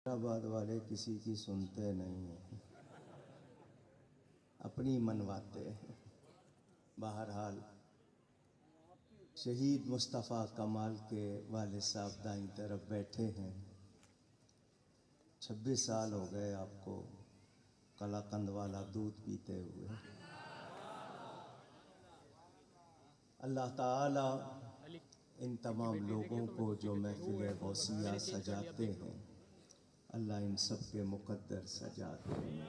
آباد والے کسی کی سنتے نہیں ہیں، اپنی منواتے ہیں۔ بہرحال شہید مصطفیٰ کمال کے والد صاحب دائیں طرف بیٹھے ہیں۔ 26 سال ہو گئے آپ کو قلاقند والا دودھ پیتے ہوئے۔ اللہ تعالی ان تمام لوگوں کو جو محفل غوثیہ سجاتے ہیں، اللہ ان سب کے مقدر سجاتے ہیں۔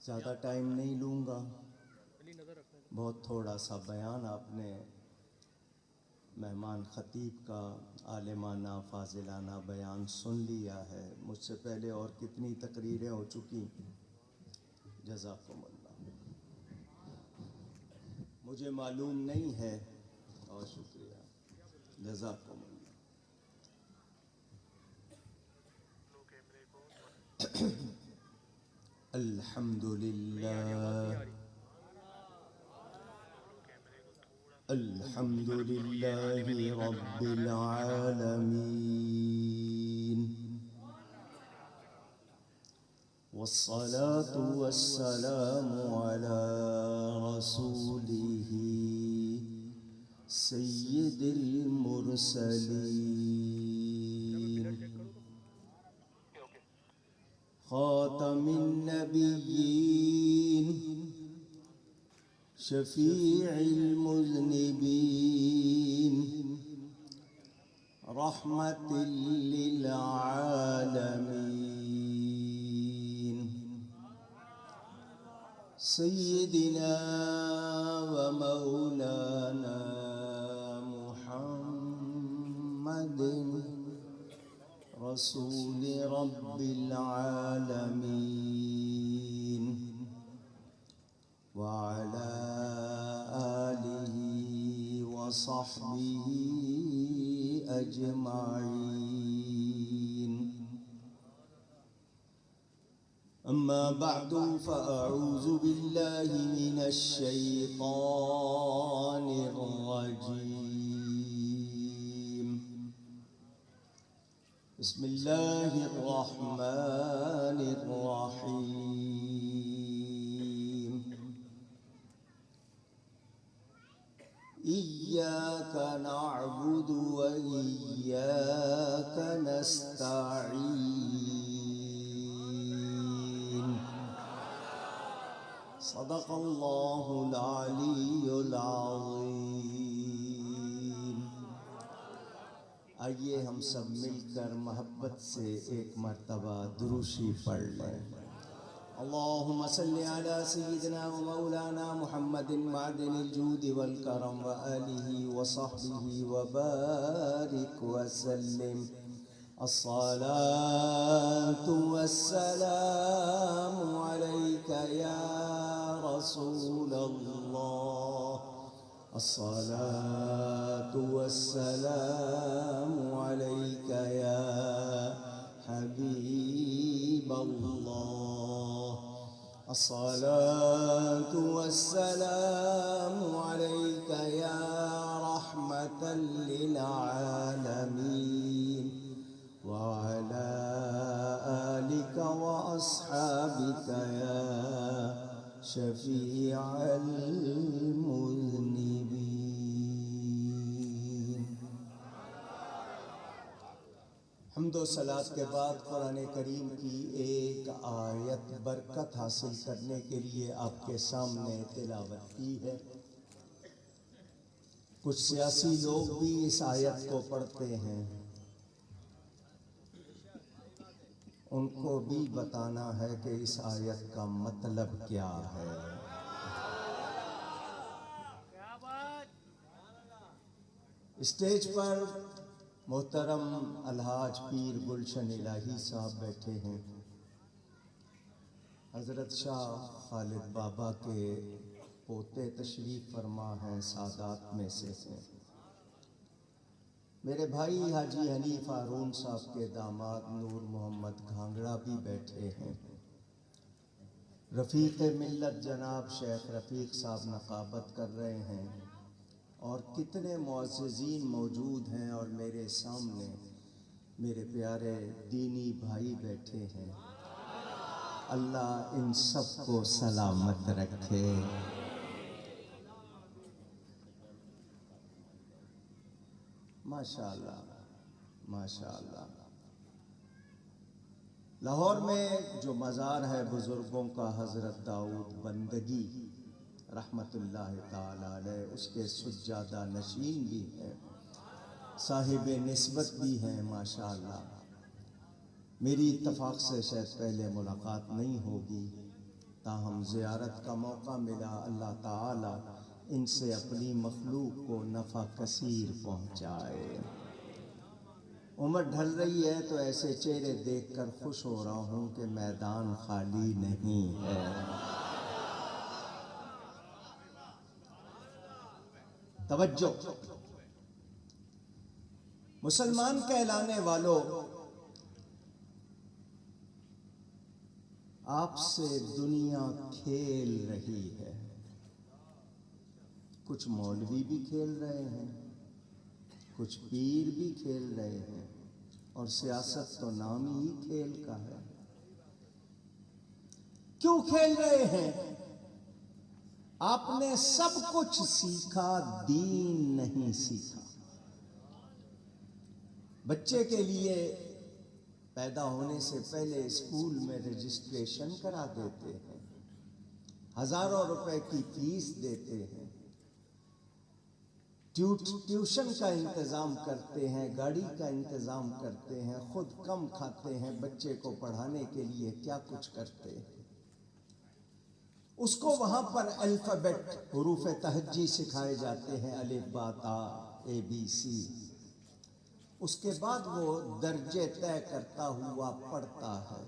زیادہ ٹائم نہیں لوں گا، بہت تھوڑا سا بیان آپ نے مہمان خطیب کا عالمانہ فاضلانہ بیان سن لیا ہے۔ مجھ سے پہلے اور کتنی تقریریں ہو چکی، جزاکم اللہ۔ مجھے معلوم نہیں ہے، اور شکریہ، جزاکم اللہ۔ الحمدللہ الحمدللہ رب العالمین، والصلاة والسلام على رسوله سید المرسلین، خاتم النبیین، شفیع المذنبین، رحمت للعالمین، سیدنا و مولانا محمد رسول رب العالمین، وعلى آله وصحبه أجمعين، أما بعد فأعوذ بالله من الشيطان الرجيم، بسم الله الرحمن الرحيم، إياك نعبد وإياك نستعين، صدق الله العلي العظيم۔ آئیے ہم سب مل کر محبت سے ایک مرتبہ درود شریف پڑھ لیں۔ اللهم صل على سيدنا ومولانا محمد معدن الجود والكرم وآله وصحبه وبارك وسلم، الصلاة والسلام عليك يا رسول الله، الصلاة والسلام عليك يا حبيب الله، الصلاة والسلام عليك يا رحمة للعالمين، وعلى آلك وأصحابك يا شفيع المذنبين۔ حمد و صلاۃ کے بعد قرآن کریم کی ایک آیت برکت حاصل کرنے کے لیے آپ کے سامنے تلاوت کی ہے۔ کچھ سیاسی لوگ بھی اس آیت کو پڑھتے ہیں، ان کو بھی بتانا ہے کہ اس آیت کا مطلب کیا ہے۔ اسٹیج پر محترم الحاج پیر گلشن الہی صاحب بیٹھے ہیں، حضرت شاہ خالد بابا کے پوتے تشریف فرما ہیں، سادات میں سے ہیں۔ میرے بھائی حاجی حنیف ہارون صاحب کے داماد نور محمد گھانگڑا بھی بیٹھے ہیں۔ رفیق ملت جناب شیخ رفیق صاحب نقابت کر رہے ہیں، اور کتنے معززین موجود ہیں، اور میرے سامنے میرے پیارے دینی بھائی بیٹھے ہیں، اللہ ان سب کو سلامت رکھے۔ ماشاءاللہ ماشاءاللہ۔ لاہور میں جو مزار ہے بزرگوں کا حضرت داؤد بندگی رحمت اللہ تعالی علیہ، اس کے سجادہ نشین بھی ہیں، صاحب نسبت بھی ہیں ماشاءاللہ۔ میری اتفاق سے شاید پہلے ملاقات نہیں ہوگی، تاہم زیارت کا موقع ملا، اللہ تعالی ان سے اپنی مخلوق کو نفع کثیر پہنچائے۔ عمر ڈھل رہی ہے تو ایسے چہرے دیکھ کر خوش ہو رہا ہوں کہ میدان خالی نہیں ہے۔ توجہ، مسلمان کہلانے والوں، آپ سے دنیا کھیل رہی ہے۔ کچھ مولوی بھی کھیل رہے ہیں، کچھ پیر بھی کھیل رہے ہیں، اور سیاست تو نام ہی کھیل کا ہے۔ کیوں کھیل رہے ہیں؟ آپ نے سب کچھ سیکھا، دین نہیں سیکھا۔ بچے کے لیے پیدا ہونے سے پہلے اسکول میں رجسٹریشن کرا دیتے ہیں، ہزاروں روپے کی فیس دیتے ہیں، ٹیوشن کا انتظام کرتے ہیں، گاڑی کا انتظام کرتے ہیں، خود کم کھاتے ہیں، بچے کو پڑھانے کے لیے کیا کچھ کرتے ہیں۔ اس کو وہاں پر الفابیٹ، حروف تہجی سکھائے جاتے ہیں، الف با تا اے بی سی۔ اس کے بعد وہ درجے طے کرتا ہوا پڑھتا ہے۔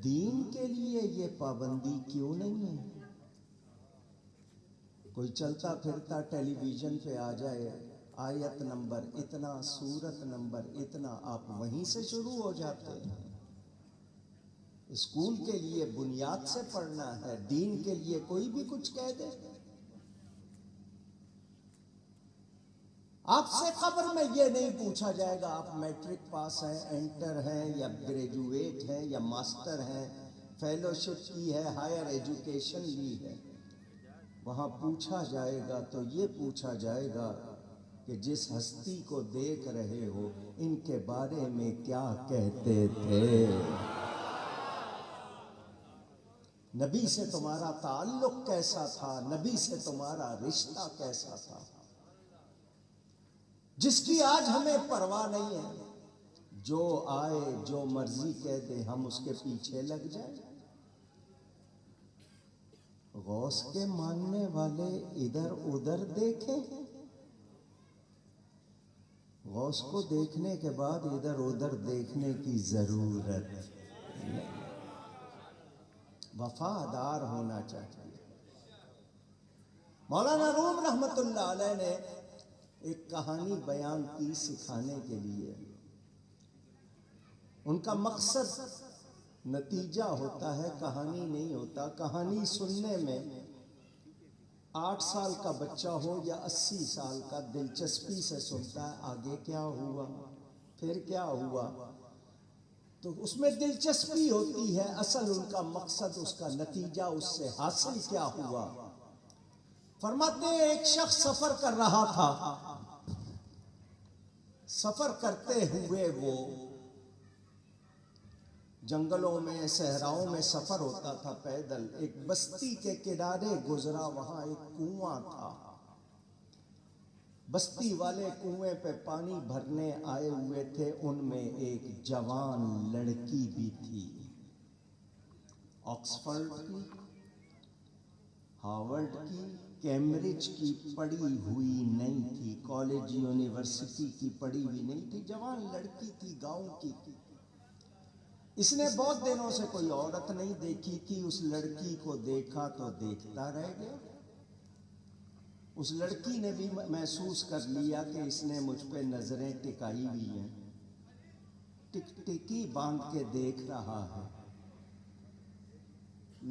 دین کے لیے یہ پابندی کیوں نہیں ہے؟ کوئی چلتا پھرتا ٹیلی ویژن پہ آ جائے، آیت نمبر اتنا، سورت نمبر اتنا، آپ وہیں سے شروع ہو جاتے ہیں۔ اسکول کے لیے بنیاد سے پڑھنا ہے، دین کے لیے کوئی بھی کچھ کہہ دے۔ آپ سے قبر میں یہ نہیں پوچھا جائے گا آپ میٹرک پاس ہیں، انٹر ہیں، یا گریجویٹ ہیں، یا ماسٹر ہیں، فیلوشپ کی ہے، ہائر ایجوکیشن لی ہے۔ وہاں پوچھا جائے گا تو یہ پوچھا جائے گا کہ جس ہستی کو دیکھ رہے ہو ان کے بارے میں کیا کہتے تھے؟ نبی سے تمہارا تعلق کیسا تھا؟ نبی سے تمہارا رشتہ کیسا تھا؟ جس کی آج ہمیں پرواہ نہیں ہے، جو آئے جو مرضی کہہ دے ہم اس کے پیچھے لگ جائیں۔ غوث کے ماننے والے ادھر ادھر دیکھیں، غوث کو دیکھنے کے بعد ادھر ادھر دیکھنے کی ضرورت نہیں۔ وفادار ہونا چاہیے۔ مولانا روم رحمت اللہ علیہ نے ایک کہانی بیان کی سکھانے کے لیے۔ ان کا مقصد نتیجہ ہوتا ہے، کہانی نہیں ہوتا۔ کہانی سننے میں 8 سال کا بچہ ہو یا 80 سال کا دلچسپی سے سنتا ہے، آگے کیا ہوا، پھر کیا ہوا، تو اس میں دلچسپی ہوتی ہے۔ اصل ان کا مقصد، اس کا نتیجہ، اس سے حاصل کیا ہوا۔ فرماتے ہیں ایک شخص سفر کر رہا تھا، سفر کرتے ہوئے وہ جنگلوں میں، صحراؤں میں سفر ہوتا تھا پیدل۔ ایک بستی کے کنارے گزرا، وہاں ایک کنواں تھا۔ بستی والے کنویں پہ پانی بھرنے آئے ہوئے تھے، ان میں ایک جوان لڑکی بھی تھی، آکسفورڈ کی، ہارورڈ کی، کیمبرج کی پڑھی ہوئی نہیں تھی، کالج یونیورسٹی کی پڑھی ہوئی نہیں تھی، جوان لڑکی تھی، گاؤں کی۔ اس نے بہت دنوں سے کوئی عورت نہیں دیکھی تھی، اس لڑکی کو دیکھا تو دیکھتا رہ گیا۔ اس لڑکی نے بھی محسوس کر لیا کہ اس نے مجھ پہ نظریں ٹکائی ہوئی ہیں، ٹکٹکی باندھ کے دیکھ رہا ہے۔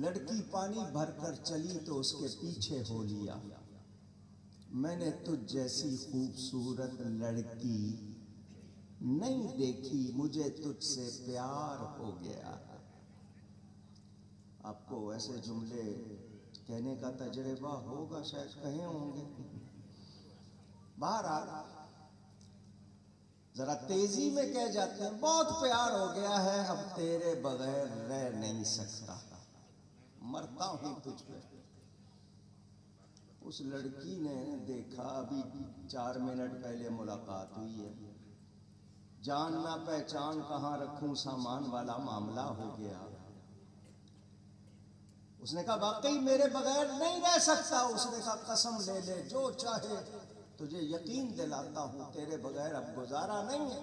لڑکی پانی بھر کر چلی تو اس کے پیچھے ہو لیا۔ میں نے تجھ جیسی خوبصورت لڑکی نہیں دیکھی مجھے تجھ سے پیار ہو گیا. آپ کو ایسے جملے کہنے کا تجربہ ہوگا، شاید کہیں ہوں گے. بہرحال ذرا تیزی میں کہہ جاتے ہیں بہت پیار ہو گیا ہے، اب تیرے بغیر رہ نہیں سکتا، مرتا ہوں تجھ پہ. اس لڑکی نے دیکھا ابھی 4 منٹ پہلے ملاقات ہوئی ہے، جان نہ پہچان کہاں رکھوں سامان والا معاملہ ہو گیا. اس نے کہا واقعی میرے بغیر نہیں رہ سکتا. اس نے کہا قسم لے لے جو چاہے، تجھے یقین دلاتا ہوں تیرے بغیر اب گزارا نہیں ہے.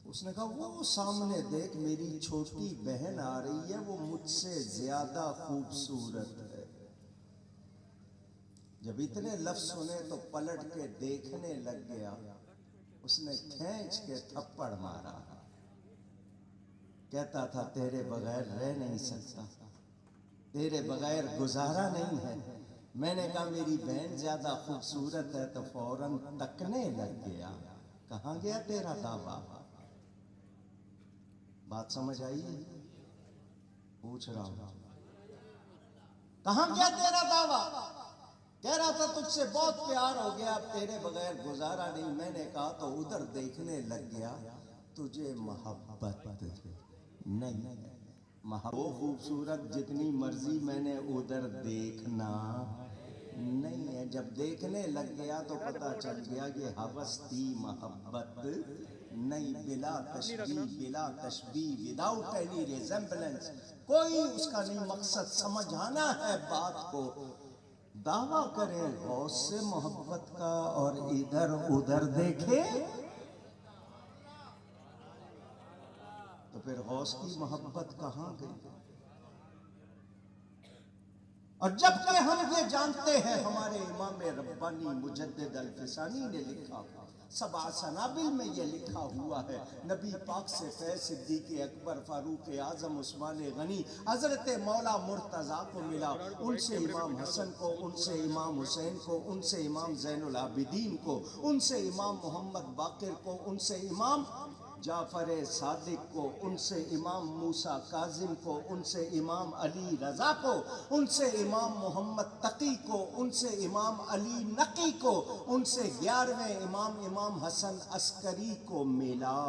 اس نے کہا وہ سامنے دیکھ میری چھوٹی بہن آ رہی ہے، وہ مجھ سے زیادہ خوبصورت ہے. جب اتنے لفظ سنے تو پلٹ کے دیکھنے لگ گیا. اس نے کھینچ کے تھپڑ مارا. کہتا تھا تیرے بغیر رہ نہیں سکتا، تیرے بغیر گزارا نہیں ہے. میں نے کہا میری بہن زیادہ خوبصورت ہے تو فوراً تکنے لگ گیا. کہاں گیا تیرا دعویٰ؟ بات سمجھ آئی؟ پوچھ رہا ہوں کہاں گیا تیرا دعویٰ؟ کہہ رہا تھا تجھ سے بہت پیار ہو گیا، اب تیرے بغیر گزارا نہیں. میں نے کہا تو ادھر دیکھنے لگ گیا. تجھے محبت نہیں ہے. وہ خوبصورت جتنی مرضی میں نے ادھر دیکھنا نہیں ہے. جب دیکھنے لگ گیا تو پتہ چل گیا یہ ہوس تھی، محبت نہیں. بلا تشبیہ بلا تشبیہ وداؤٹ اینی ریزمبلنس، کوئی اس کا نہیں مقصد. سمجھانا ہے بات کو. دعویٰ کریں غوث سے محبت کا اور ادھر ادھر دیکھے تو پھر غوث کی محبت کہاں گئی؟ اور جب کہ ہم یہ جانتے ہیں ہمارے امام ربانی مجدد الفسانی نے لکھا، 7 سنابل میں یہ لکھا ہوا ہے، نبی پاک سے فیض صدیق اکبر، فاروق اعظم، عثمان غنی، حضرت مولا مرتضیٰ کو ملا. ان سے امام حسن کو، ان سے امام حسین کو، ان سے امام زین العابدین کو، ان سے امام محمد باقر کو، ان سے امام جعفر صادق کو، ان سے امام موسیٰ کاظم کو، ان سے امام علی رضا کو، ان سے امام محمد تقی کو، ان سے امام علی نقی کو، ان سے 11ویں امام حسن عسکری کو ملا.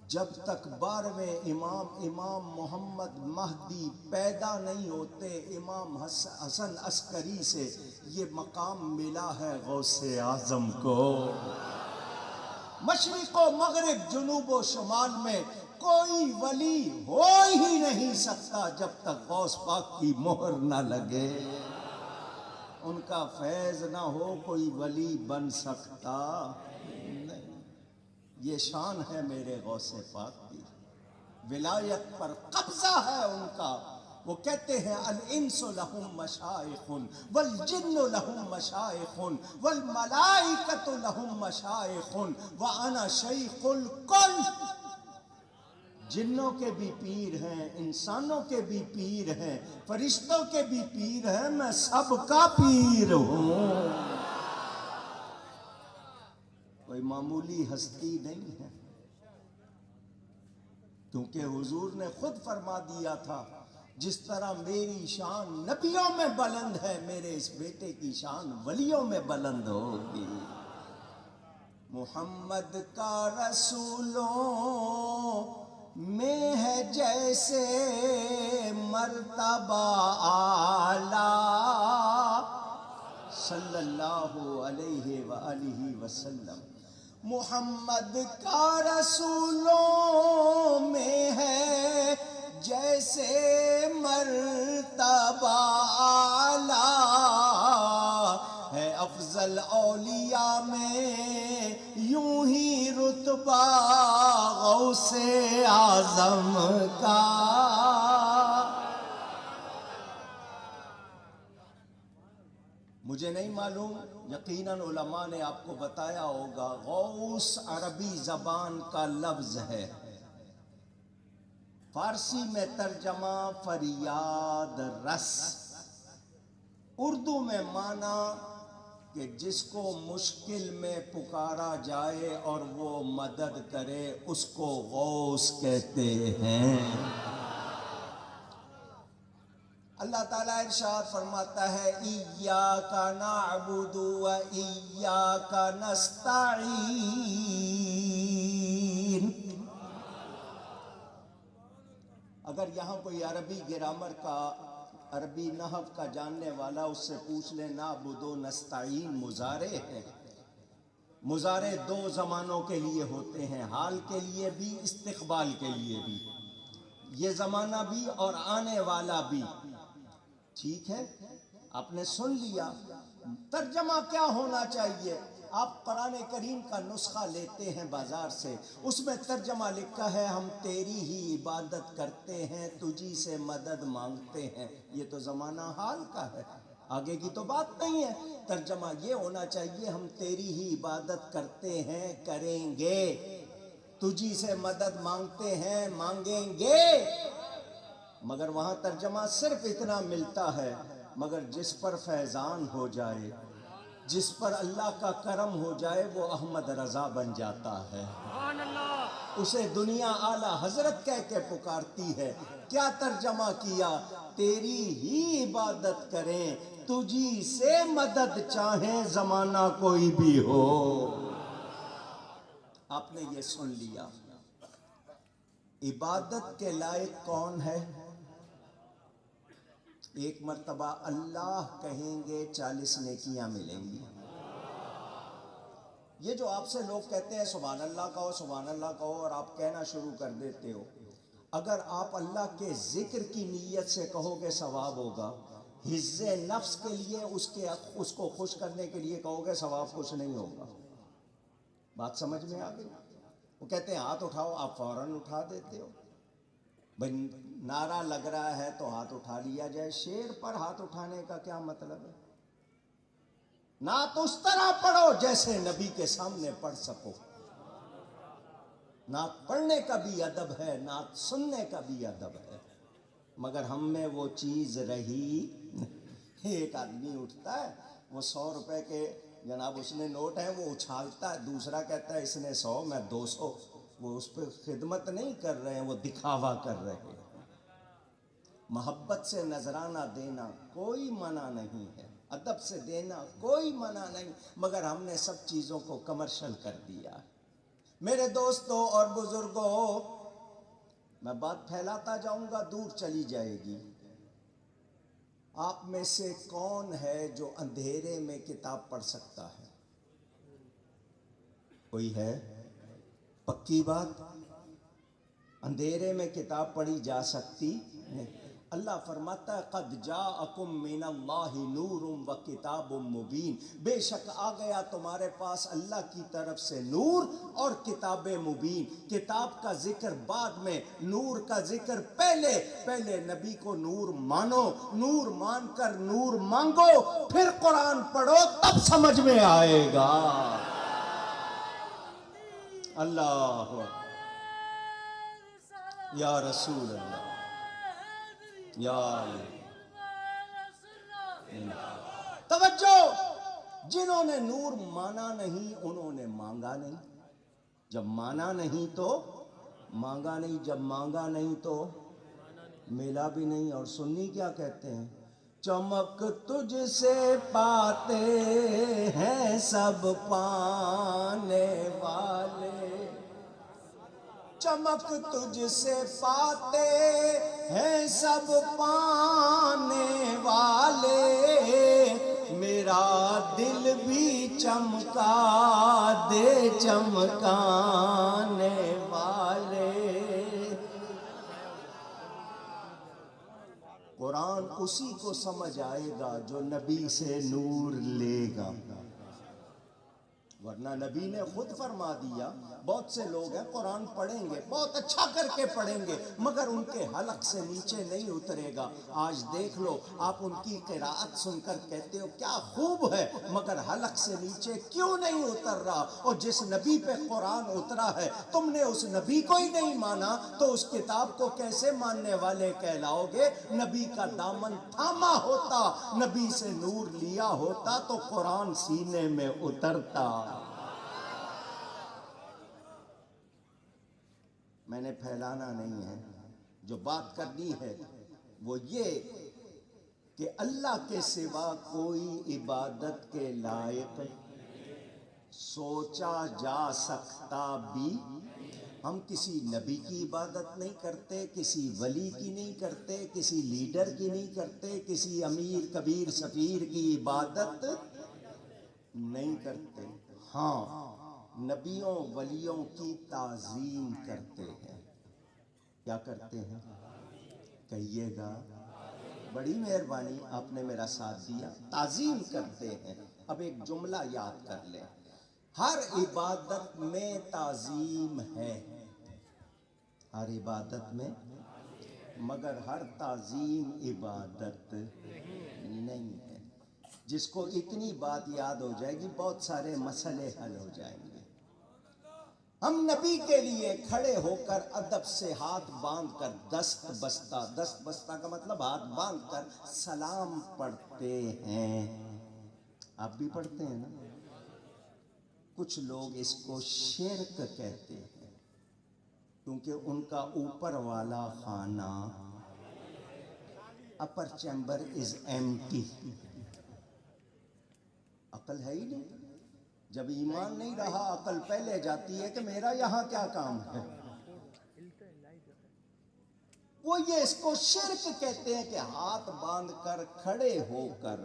جب تک 12ویں امام محمد مہدی پیدا نہیں ہوتے، امام حسن عسکری سے یہ مقام ملا ہے غوث اعظم کو. مشرق و مغرب، جنوب و شمال میں کوئی ولی ہو ہی نہیں سکتا جب تک غوث پاک کی مہر نہ لگے، ان کا فیض نہ ہو کوئی ولی بن سکتا نہیں. یہ شان ہے میرے غوث پاک کی، ولایت پر قبضہ ہے ان کا. وہ کہتے ہیں الانس لہم مشائخ والجن لہم مشائخ والملائکۃ لہم مشائخ وانا شیخ الکل. جنوں کے بھی پیر ہیں، انسانوں کے بھی پیر ہیں، فرشتوں کے بھی پیر ہیں، میں سب کا پیر ہوں. کوئی معمولی ہستی نہیں ہے، کیونکہ حضور نے خود فرما دیا تھا جس طرح میری شان نبیوں میں بلند ہے، میرے اس بیٹے کی شان ولیوں میں بلند ہوگی. محمد کا رسولوں میں ہے جیسے مرتبہ اعلیٰ، صلی اللہ علیہ وآلہ وسلم. محمد کا رسولوں میں ہے جیسے مرتبہ اعلیٰ، ہے افضل اولیاء میں یوں ہی رتبہ غوث اعظم کا. مجھے نہیں معلوم، یقیناً علماء نے آپ کو بتایا ہوگا، غوث عربی زبان کا لفظ ہے، فارسی میں ترجمہ فریاد رس، اردو میں معنی کہ جس کو مشکل میں پکارا جائے اور وہ مدد کرے اس کو غوث کہتے ہیں۔ اللہ تعالیٰ ارشاد فرماتا ہے ایاک نعبد و ایاک نستعین۔ اگر یہاں کوئی عربی گرامر کا، عربی نحو کا جاننے والا، اس سے پوچھ لے نعبد و نستعین مضارع ہے۔ مضارع دو زمانوں کے لیے ہوتے ہیں، حال کے لیے بھی، استقبال کے لیے بھی، یہ زمانہ بھی اور آنے والا بھی۔ ٹھیک ہے، آپ نے سن لیا۔ ترجمہ کیا ہونا چاہیے؟ آپ قرآن کریم کا نسخہ لیتے ہیں بازار سے، اس میں ترجمہ لکھا ہے ہم تیری ہی عبادت کرتے ہیں، تجھی سے مدد مانگتے ہیں۔ یہ تو زمانہ حال کا ہے، آگے کی تو بات نہیں ہے۔ ترجمہ یہ ہونا چاہیے ہم تیری ہی عبادت کرتے ہیں، کریں گے، تجھی سے مدد مانگتے ہیں، مانگیں گے۔ مگر وہاں ترجمہ صرف اتنا ملتا ہے، مگر جس پر فیضان ہو جائے، جس پر اللہ کا کرم ہو جائے، وہ احمد رضا بن جاتا ہے، اسے دنیا اعلیٰ حضرت کہہ کے پکارتی ہے۔ کیا ترجمہ کیا؟ تیری ہی عبادت کریں، تجھی سے مدد چاہیں، زمانہ کوئی بھی ہو۔ آپ نے یہ سن لیا۔ عبادت کے لائق کون ہے؟ ایک مرتبہ اللہ کہیں گے 40 نیکیاں ملیں گی۔ یہ جو آپ سے لوگ کہتے ہیں سبحان اللہ کہو، سبحان اللہ کہو، اور آپ کہنا شروع کر دیتے ہو، اگر آپ اللہ کے ذکر کی نیت سے کہو گے ثواب ہوگا، حفظ نفس کے لیے اس کو خوش کرنے کے لیے کہو گے ثواب خوش نہیں ہوگا۔ بات سمجھ میں آ گئی؟ وہ کہتے ہیں ہاتھ اٹھاؤ، آپ فوراً اٹھا دیتے ہو۔ بھئی نعرہ لگ رہا ہے تو ہاتھ اٹھا لیا جائے، شیر پر ہاتھ اٹھانے کا کیا مطلب ہے؟ نعت اس طرح پڑھو جیسے نبی کے سامنے پڑھ سکو۔ نعت پڑھنے کا بھی ادب ہے، نعت سننے کا بھی ادب ہے، مگر ہم میں وہ چیز رہی۔ ایک آدمی اٹھتا ہے، وہ 100 روپے کے جناب اس نے نوٹ ہیں، وہ اچھالتا ہے، دوسرا کہتا ہے اس نے 100 میں 200۔ وہ اس پہ خدمت نہیں کر رہے ہیں، وہ دکھاوا کر رہے ہیں۔ محبت سے نذرانہ دینا کوئی منع نہیں ہے، ادب سے دینا کوئی منع نہیں، مگر ہم نے سب چیزوں کو کمرشل کر دیا۔ میرے دوستوں اور بزرگوں، میں بات پھیلاتا جاؤں گا، دور چلی جائے گی۔ آپ میں سے کون ہے جو اندھیرے میں کتاب پڑھ سکتا ہے؟ کوئی ہے؟ پکی بات، اندھیرے میں کتاب پڑھی جا سکتی ہے؟ اللہ فرماتا ہے قد جاءکم من اللہ نور و کتاب مبین، بے شک آ گیا تمہارے پاس اللہ کی طرف سے نور اور کتاب مبین۔ کتاب کا ذکر بعد میں، نور کا ذکر پہلے۔ پہلے نبی کو نور مانو، نور مان کر نور مانگو، پھر قرآن پڑھو، تب سمجھ میں آئے گا۔ اللہ یا رسول اللہ، یا توجہ، جنہوں نے نور مانا نہیں انہوں نے مانگا نہیں، جب مانا نہیں تو مانگا نہیں، جب مانگا نہیں تو ملا بھی نہیں۔ اور سنی کیا کہتے ہیں؟ چمک تجھ سے پاتے ہیں سب پانے والے، چمک تجھ سے پاتے ہیں سب پانے والے، میرا دل بھی چمکا دے چمکانے والے۔ قرآن اسی کو سمجھ آئے گا جو نبی سے نور لے گا۔ ورنہ نبی نے خود فرما دیا بہت سے لوگ ہیں قرآن پڑھیں گے بہت اچھا کر کے پڑھیں گے مگر ان کے حلق سے نیچے نہیں اترے گا. آج دیکھ لو آپ ان کی قرأت سن کر کہتے ہو کیا خوب ہے مگر حلق سے نیچے کیوں نہیں اتر رہا؟ اور جس نبی پہ قرآن اترا ہے تم نے اس نبی کو ہی نہیں مانا تو اس کتاب کو کیسے ماننے والے کہلاؤ گے؟ نبی کا دامن تھاما ہوتا، نبی سے نور لیا ہوتا تو قرآن سینے میں اترتا. میں نے پھیلانا نہیں ہے، جو بات کرنی ہے وہ یہ کہ اللہ کے سوا کوئی عبادت کے لائق سوچا جا سکتا بھی. ہم کسی نبی کی عبادت نہیں کرتے، کسی ولی کی نہیں کرتے، کسی لیڈر کی نہیں کرتے، کسی امیر کبیر سفیر کی عبادت نہیں کرتے. ہاں نبیوں ولیوں کی تعظیم کرتے ہیں. کیا کرتے ہیں؟ کہیے گا. بڑی مہربانی آپ نے میرا ساتھ دیا. تعظیم کرتے ہیں. اب ایک جملہ یاد کر لیں، ہر عبادت میں تعظیم ہے، ہر عبادت میں، مگر ہر تعظیم عبادت نہیں ہے. جس کو اتنی بات یاد ہو جائے گی بہت سارے مسئلے حل ہو جائیں گے. ہم نبی کے لیے کھڑے ہو کر ادب سے ہاتھ باندھ کر دست بستہ کا مطلب ہاتھ باندھ کر سلام پڑھتے ہیں. آپ بھی پڑھتے ہیں نا؟ کچھ لوگ اس کو شرک کہتے ہیں کیونکہ ان کا اوپر والا خانہ اپر چیمبر از ایمٹی. عقل ہے ہی نہیں. جب ایمان نہیں رہا عقل پہلے جاتی ہے کہ میرا یہاں کیا کام ہے. وہ یہ اس کو شرک کہتے ہیں کہ ہاتھ باندھ کر کھڑے ہو کر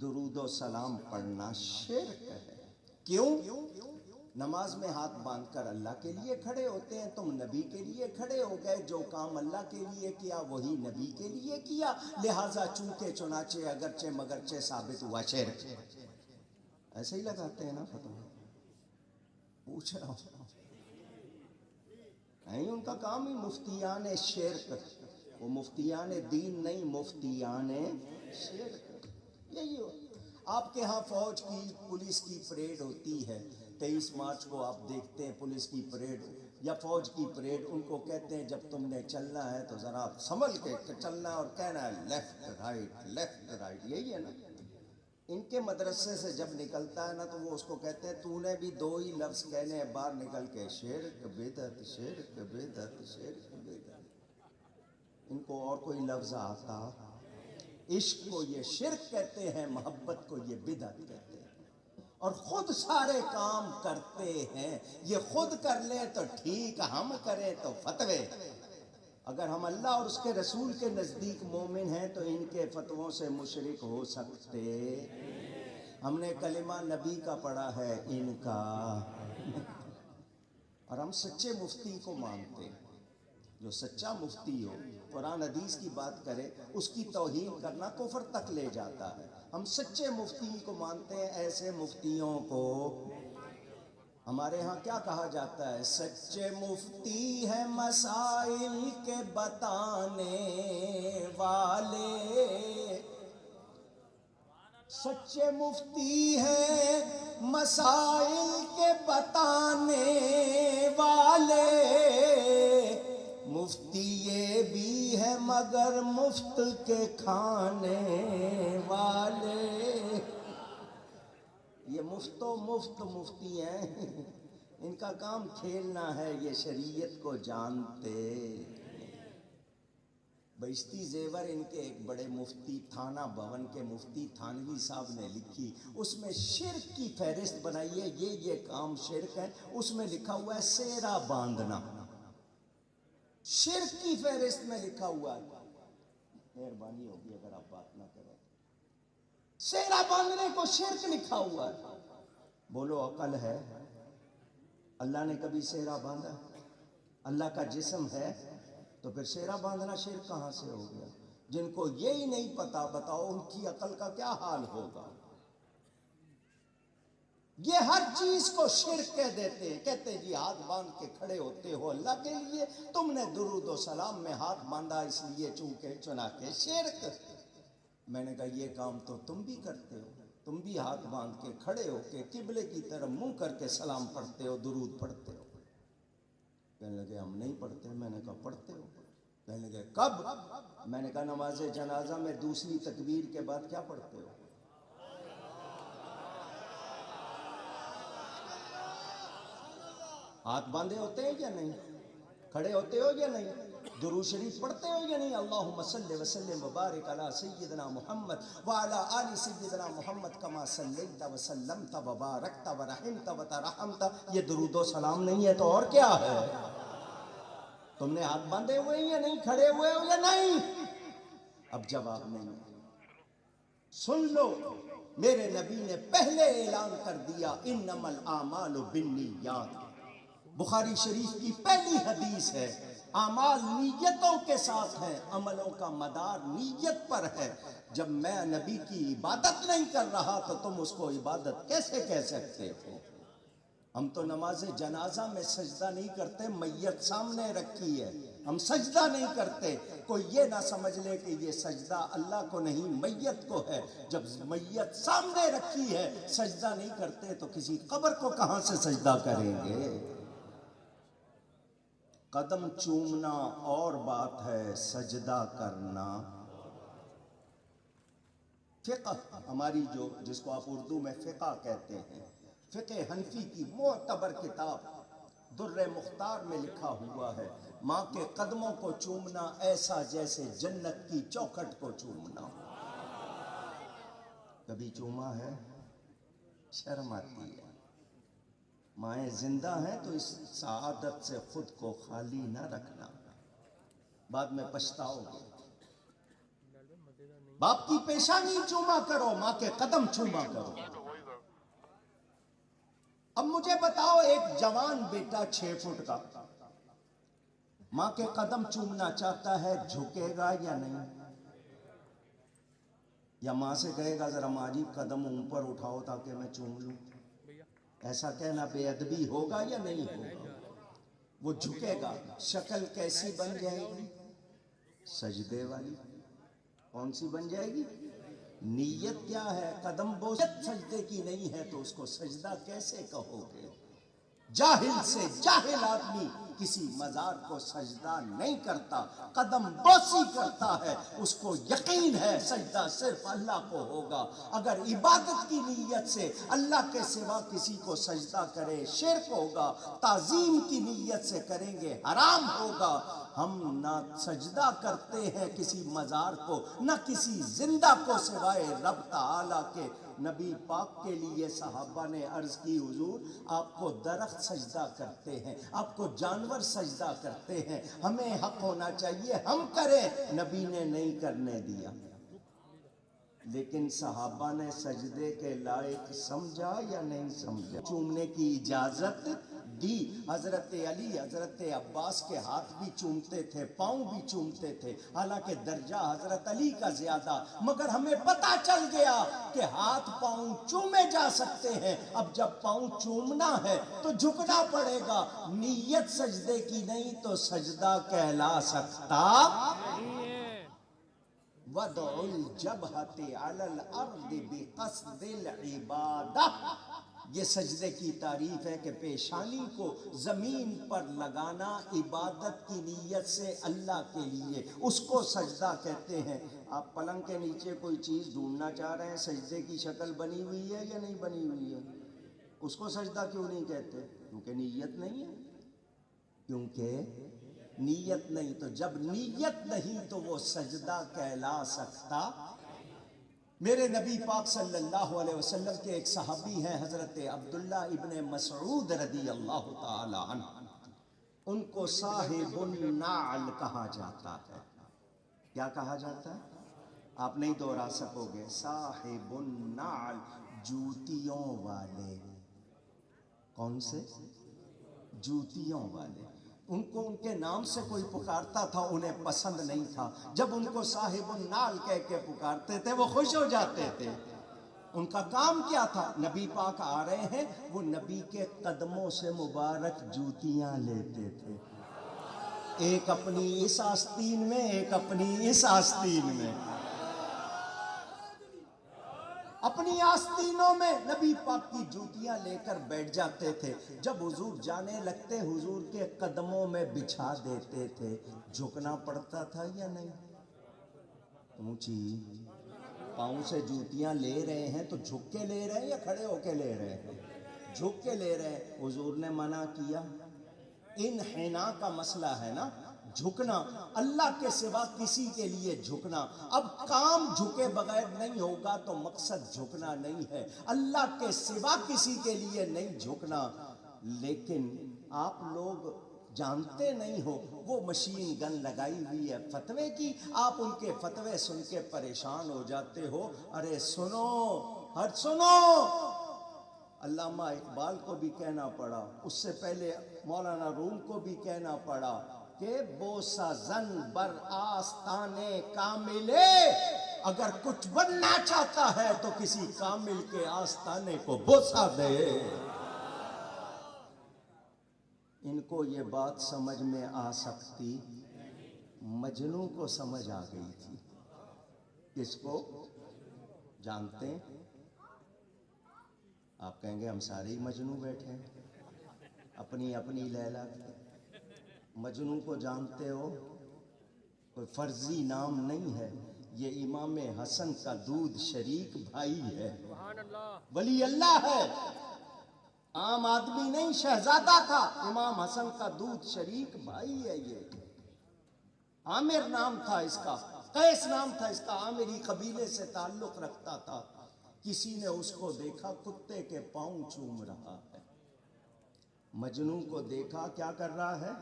درود و سلام پڑھنا شرک ہے. کیوں؟ نماز میں ہاتھ باندھ کر اللہ کے لیے کھڑے ہوتے ہیں. تم نبی کے لیے کھڑے ہو گئے، جو کام اللہ کے لیے کیا وہی نبی کے لیے کیا، لہٰذا چونکہ چنانچہ اگرچہ مگرچہ ثابت ہوا شرک. ایسے ہی لگاتے ہیں نا فتویٰ. پوچھ رہا ہوں، نہیں ان کا کام ہی مفتیان شرک. وہ مفتیان دین نہیں، مفتیان شرک. یہی ہو. آپ کے ہاں فوج کی پولیس کی پریڈ ہوتی ہے، 23 مارچ کو آپ دیکھتے ہیں پولیس کی پریڈ یا فوج کی پریڈ. ان کو کہتے ہیں جب تم نے چلنا ہے تو ذرا سنبھل کے چلنا ہے اور کہنا ہے لیفٹ رائٹ لیفٹ رائٹ. یہی ہے نا. ان کے مدرسے سے جب نکلتا ہے نا تو وہ اس کو کہتے ہیں تو نے بھی 2 ہی لفظ کہنے ہیں باہر نکل کے، شرک بدعت شرک بدعت شرک بدعت. ان کو اور کوئی لفظ آتا؟ عشق کو یہ شرک کہتے ہیں، محبت کو یہ بدعت کہتے ہیں. اور خود سارے کام کرتے ہیں. یہ خود کر لیں تو ٹھیک، ہم کریں تو فتوے. اگر ہم اللہ اور اس کے رسول کے نزدیک مومن ہیں تو ان کے فتووں سے مشرک ہو سکتے. ہم نے کلمہ نبی کا پڑھا ہے، ان کا. اور ہم سچے مفتی کو مانتے ہیں. جو سچا مفتی ہو قرآن حدیث کی بات کرے اس کی توہین کرنا کفر تک لے جاتا ہے. ہم سچے مفتی کو مانتے ہیں. ایسے مفتیوں کو ہمارے ہاں کیا کہا جاتا ہے؟ سچے مفتی ہے مسائل کے بتانے والے. سچے مفتی ہے مسائل کے بتانے والے. مفتی یہ بھی ہے مگر مفت کے کھانے والے. یہ مفت و مفت مفتی ہیں، ان کا کام کھیلنا ہے، یہ شریعت کو جانتے. بہشتی زیور ان کے ایک بڑے مفتی تھانہ بھون کے مفتی تھانوی صاحب نے لکھی، اس میں شرک کی فہرست بنائی ہے. یہ کام شرک ہے. اس میں لکھا ہوا ہے سیرا باندھنا. شرک کی فہرست میں لکھا ہوا ہے. مہربانی ہوگی اگر آپ بات نہ کریں. سیرا باندھنے کو شرک لکھا ہوا ہے. بولو عقل ہے؟ اللہ نے کبھی سیرا باندھا؟ اللہ کا جسم ہے تو پھر سیرا باندھنا شرک کہاں سے ہو گیا؟ جن کو یہی نہیں پتا بتاؤ ان کی عقل کا کیا حال ہوگا. یہ ہر چیز کو شرک کہہ دیتے ہیں. کہتے جی ہاتھ باندھ کے کھڑے ہوتے ہو اللہ کے لیے, تم نے درود و سلام میں ہاتھ باندھا اس لیے چونکہ چنا کے شرک. میں نے کہا یہ کام تو تم بھی کرتے ہو, تم بھی ہاتھ باندھ کے کھڑے ہو کے قبلے کی طرف منہ کر کے سلام پڑھتے ہو, درود پڑھتے ہو. کہنے لگے ہم نہیں پڑھتے. میں نے کہا پڑھتے ہو. کہنے لگے کب؟ میں نے کہا نماز جنازہ میں دوسری تکبیر کے بعد کیا پڑھتے ہو؟ ہاتھ باندھے ہوتے ہیں یا نہیں؟ کھڑے ہوتے ہو یا نہیں؟ درود شریف پڑھتے ہو یا نہیں؟ اللہم صلی وسلم وبارک علی سیدنا محمد وعلی آل سیدنا محمد کما صلیت وسلمت وبارکت ورحمت وترحمت. یہ درود و سلام نہیں ہے تو اور کیا ہے؟ تم نے ہاتھ باندھے ہوئے ہیں یا نہیں؟ کھڑے ہوئے ہو یا نہیں؟ اب جواب نہیں. سن لو, میرے نبی نے پہلے اعلان کر دیا انما الاعمال بالنیات. بخاری شریف کی پہلی حدیث ہے, اعمال نیتوں کے ساتھ ہیں, عملوں کا مدار نیت پر ہے. جب میں نبی کی عبادت نہیں کر رہا تو تم اس کو عبادت کیسے کہہ سکتے ہو؟ ہم تو نماز جنازہ میں سجدہ نہیں کرتے, میت سامنے رکھی ہے, ہم سجدہ نہیں کرتے. کوئی یہ نہ سمجھ لے کہ یہ سجدہ اللہ کو نہیں میت کو ہے. جب میت سامنے رکھی ہے سجدہ نہیں کرتے تو کسی قبر کو کہاں سے سجدہ کریں گے؟ قدم چومنا اور بات ہے, سجدہ کرنا. فقہ ہماری جس کو آپ اردو میں فقہ کہتے ہیں, فقہ حنفی کی معتبر کتاب در مختار میں لکھا ہوا ہے, ماں کے قدموں کو چومنا ایسا جیسے جنت کی چوکھٹ کو چومنا. کبھی چوما ہے؟ شرم آتی ہے. مائیں زندہ ہیں تو اس سعادت سے خود کو خالی نہ رکھنا, بعد میں پچھتاؤ گے. باپ کی پیشانی چوما کرو, ماں کے قدم چوما کرو. اب مجھے بتاؤ, ایک جوان بیٹا 6 فٹ کا ماں کے قدم چومنا چاہتا ہے, جھکے گا یا نہیں؟ یا ماں سے کہے گا ذرا ماں جی قدم اوپر اٹھاؤ تاکہ میں چوم لوں؟ ایسا کہنا بے ادبی ہوگا یا نہیں ہوگا؟ وہ جھکے گا. شکل کیسی بن جائے گی؟ سجدے والی. کون سی بن جائے گی؟ نیت کیا ہے؟ قدم بوسط سجدے کی نہیں ہے تو اس کو سجدہ کیسے کہو گے؟ جاہل سے جاہل آدمی کسی مزار کو سجدہ نہیں کرتا, قدم بوسی کرتا ہے. اس کو یقین ہے سجدہ صرف اللہ کو ہوگا. اگر عبادت کی نیت سے اللہ کے سوا کسی کو سجدہ کرے شرک ہوگا, تعظیم کی نیت سے کریں گے حرام ہوگا. ہم نہ سجدہ کرتے ہیں کسی مزار کو نہ کسی زندہ کو سوائے رب تعالیٰ کے. نبی پاک کے لیے صحابہ نے عرض کی حضور آپ کو درخت سجدہ کرتے ہیں, آپ کو جانور سجدہ کرتے ہیں, ہمیں حق ہونا چاہیے ہم کریں. نبی نے نہیں کرنے دیا. لیکن صحابہ نے سجدے کے لائق سمجھا یا نہیں سمجھا؟ چومنے کی اجازت دی. حضرت علی حضرت عباس کے ہاتھ بھی چومتے تھے, پاؤں بھی چومتے تھے, حالانکہ درجہ حضرت علی کا زیادہ. مگر ہمیں پتا چل گیا کہ ہاتھ پاؤں چومے جا سکتے ہیں. اب جب پاؤں چومنا ہے تو جھکنا پڑے گا. نیت سجدے کی نہیں تو سجدہ کہلا سکتا. وَضْعُ الْجَبْهَةِ عَلَى الْأَرْضِ بِقَصْدِ الْعِبَادَةِ. یہ سجدے کی تعریف ہے کہ پیشانی کو زمین پر لگانا عبادت کی نیت سے اللہ کے لیے, اس کو سجدہ کہتے ہیں. آپ پلنگ کے نیچے کوئی چیز ڈھونڈنا چاہ رہے ہیں, سجدے کی شکل بنی ہوئی ہے یا نہیں بنی ہوئی ہے, اس کو سجدہ کیوں نہیں کہتے؟ کیونکہ نیت نہیں ہے. کیونکہ نیت نہیں. تو جب نیت نہیں تو وہ سجدہ کہلا سکتا. میرے نبی پاک صلی اللہ علیہ وسلم کے ایک صحابی ہیں حضرت عبداللہ ابن مسعود رضی اللہ تعالی عنہ, ان کو صاحب النعل کہا جاتا ہے. کیا کہا جاتا ہے؟ آپ نہیں دوہرا سکو گے. صاحب النعل, جوتیوں والے. کون سے؟ جوتیوں والے. ان کو ان کے نام سے کوئی پکارتا تھا انہیں پسند نہیں تھا. جب ان کو صاحب النعل کہہ کے پکارتے تھے وہ خوش ہو جاتے تھے. ان کا کام کیا تھا؟ نبی پاک آ رہے ہیں، وہ نبی کے قدموں سے مبارک جوتیاں لیتے تھے، ایک اپنی اس آستین میں، ایک اپنی اس آستین میں، اپنی آستینوں میں نبی پاک کی جوتیاں لے کر بیٹھ جاتے تھے۔ جب حضور جانے لگتے حضور کے قدموں میں بچھا دیتے تھے۔ جھکنا پڑتا تھا یا نہیں؟ اونچی پاؤں سے جوتیاں لے رہے ہیں تو جھک کے لے رہے ہیں یا کھڑے ہو کے لے رہے ہیں؟ جھک کے لے رہے ہیں۔ حضور نے منع کیا؟ انحناء کا مسئلہ ہے نا، جھکنا، اللہ کے سوا کسی کے لیے جھکنا۔ اب کام جھکے بغیر نہیں ہوگا تو مقصد جھکنا نہیں ہے، اللہ کے سوا کسی کے لیے نہیں جھکنا۔ لیکن آپ لوگ جانتے نہیں ہو، وہ مشین گن لگائی ہوئی ہے فتوے کی، آپ ان کے فتوے سن کے پریشان ہو جاتے ہو۔ ارے سنو، ہر سنو، علامہ اقبال کو بھی کہنا پڑا، اس سے پہلے مولانا روم کو بھی کہنا پڑا کہ بوسہ زن بر آستانے کاملے، اگر کچھ بننا چاہتا ہے تو کسی کامل کے آستانے کو بوسہ دے۔ ان کو یہ بات سمجھ میں آ سکتی، مجنوں کو سمجھ آ گئی تھی۔ کس کو؟ جانتے ہیں؟ آپ کہیں گے ہم سارے ہی مجنوں بیٹھے ہیں، اپنی اپنی لیلا۔ مجنوں کو جانتے ہو؟ کوئی فرضی نام نہیں ہے، یہ امام حسن کا دودھ شریک بھائی ہے، ولی اللہ ہے، عام آدمی نہیں، شہزادہ تھا، امام حسن کا دودھ شریک بھائی ہے۔ یہ عامر نام تھا اس کا، قیس نام تھا اس کا، عامری قبیلے سے تعلق رکھتا تھا۔ کسی نے اس کو دیکھا کتے کے پاؤں چوم رہا ہے۔ مجنوں کو دیکھا کیا کر رہا ہے؟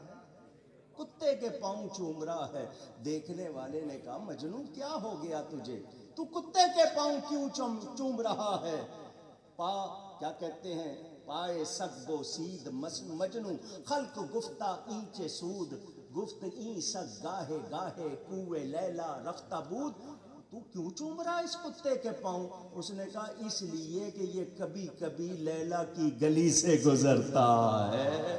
کتے کے پاؤں چوم رہا ہے۔ دیکھنے والے نے کہا مجنوں کیا ہو گیا تجھے، تو کتے کے پاؤں کیوں چوم رہا ہے؟ کیا کہتے ہیں، پائے سگ و سید مجنوں، خلق گفتہ اینچ سود، گفت این سگ گاہے گاہے کوئے لیلا رفتہ بود۔ تو کیوں چوم رہا ہے اس کتے کے پاؤں؟ اس نے کہا اس لیے کہ یہ کبھی کبھی لیلا کی گلی سے گزرتا ہے۔